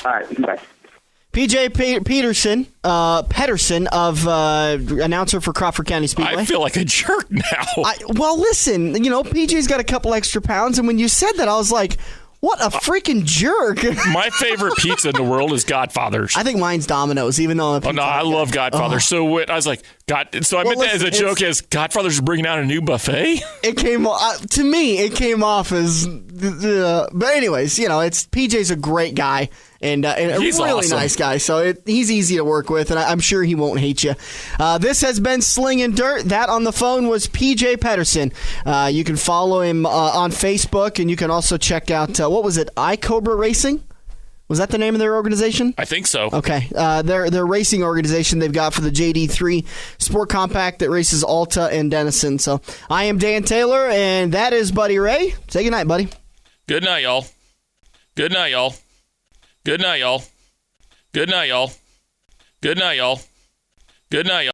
All right, bye. PJ Pedersen, announcer for Crawford County Speedway. I feel like a jerk now. Well, listen, PJ's got a couple extra pounds, and when you said that, I was like, what a freaking jerk. My favorite pizza in the world is Godfather's. I think mine's Domino's, even though I love Godfather. So I was like, so I meant that as a joke, as Godfather's is bringing out a new buffet. It came to me. It came off as, but anyways, it's PJ's a great guy and a He's really awesome. nice guy. So he's easy to work with, and I'm sure he won't hate you. This has been Slingin Dirt. That on the phone was PJ Pedersen. You can follow him on Facebook, and you can also check out what was it, iCobra Racing. Was that the name of their organization? I think so. Okay. Their racing organization they've got for the JD3 Sport Compact that races Alta and Denison. So I am Dan Taylor, and that is Buddy Ray. Say goodnight, buddy. Good night, y'all. Good night, y'all. Good night, y'all. Good night, y'all. Good night, y'all. Good night, y'all.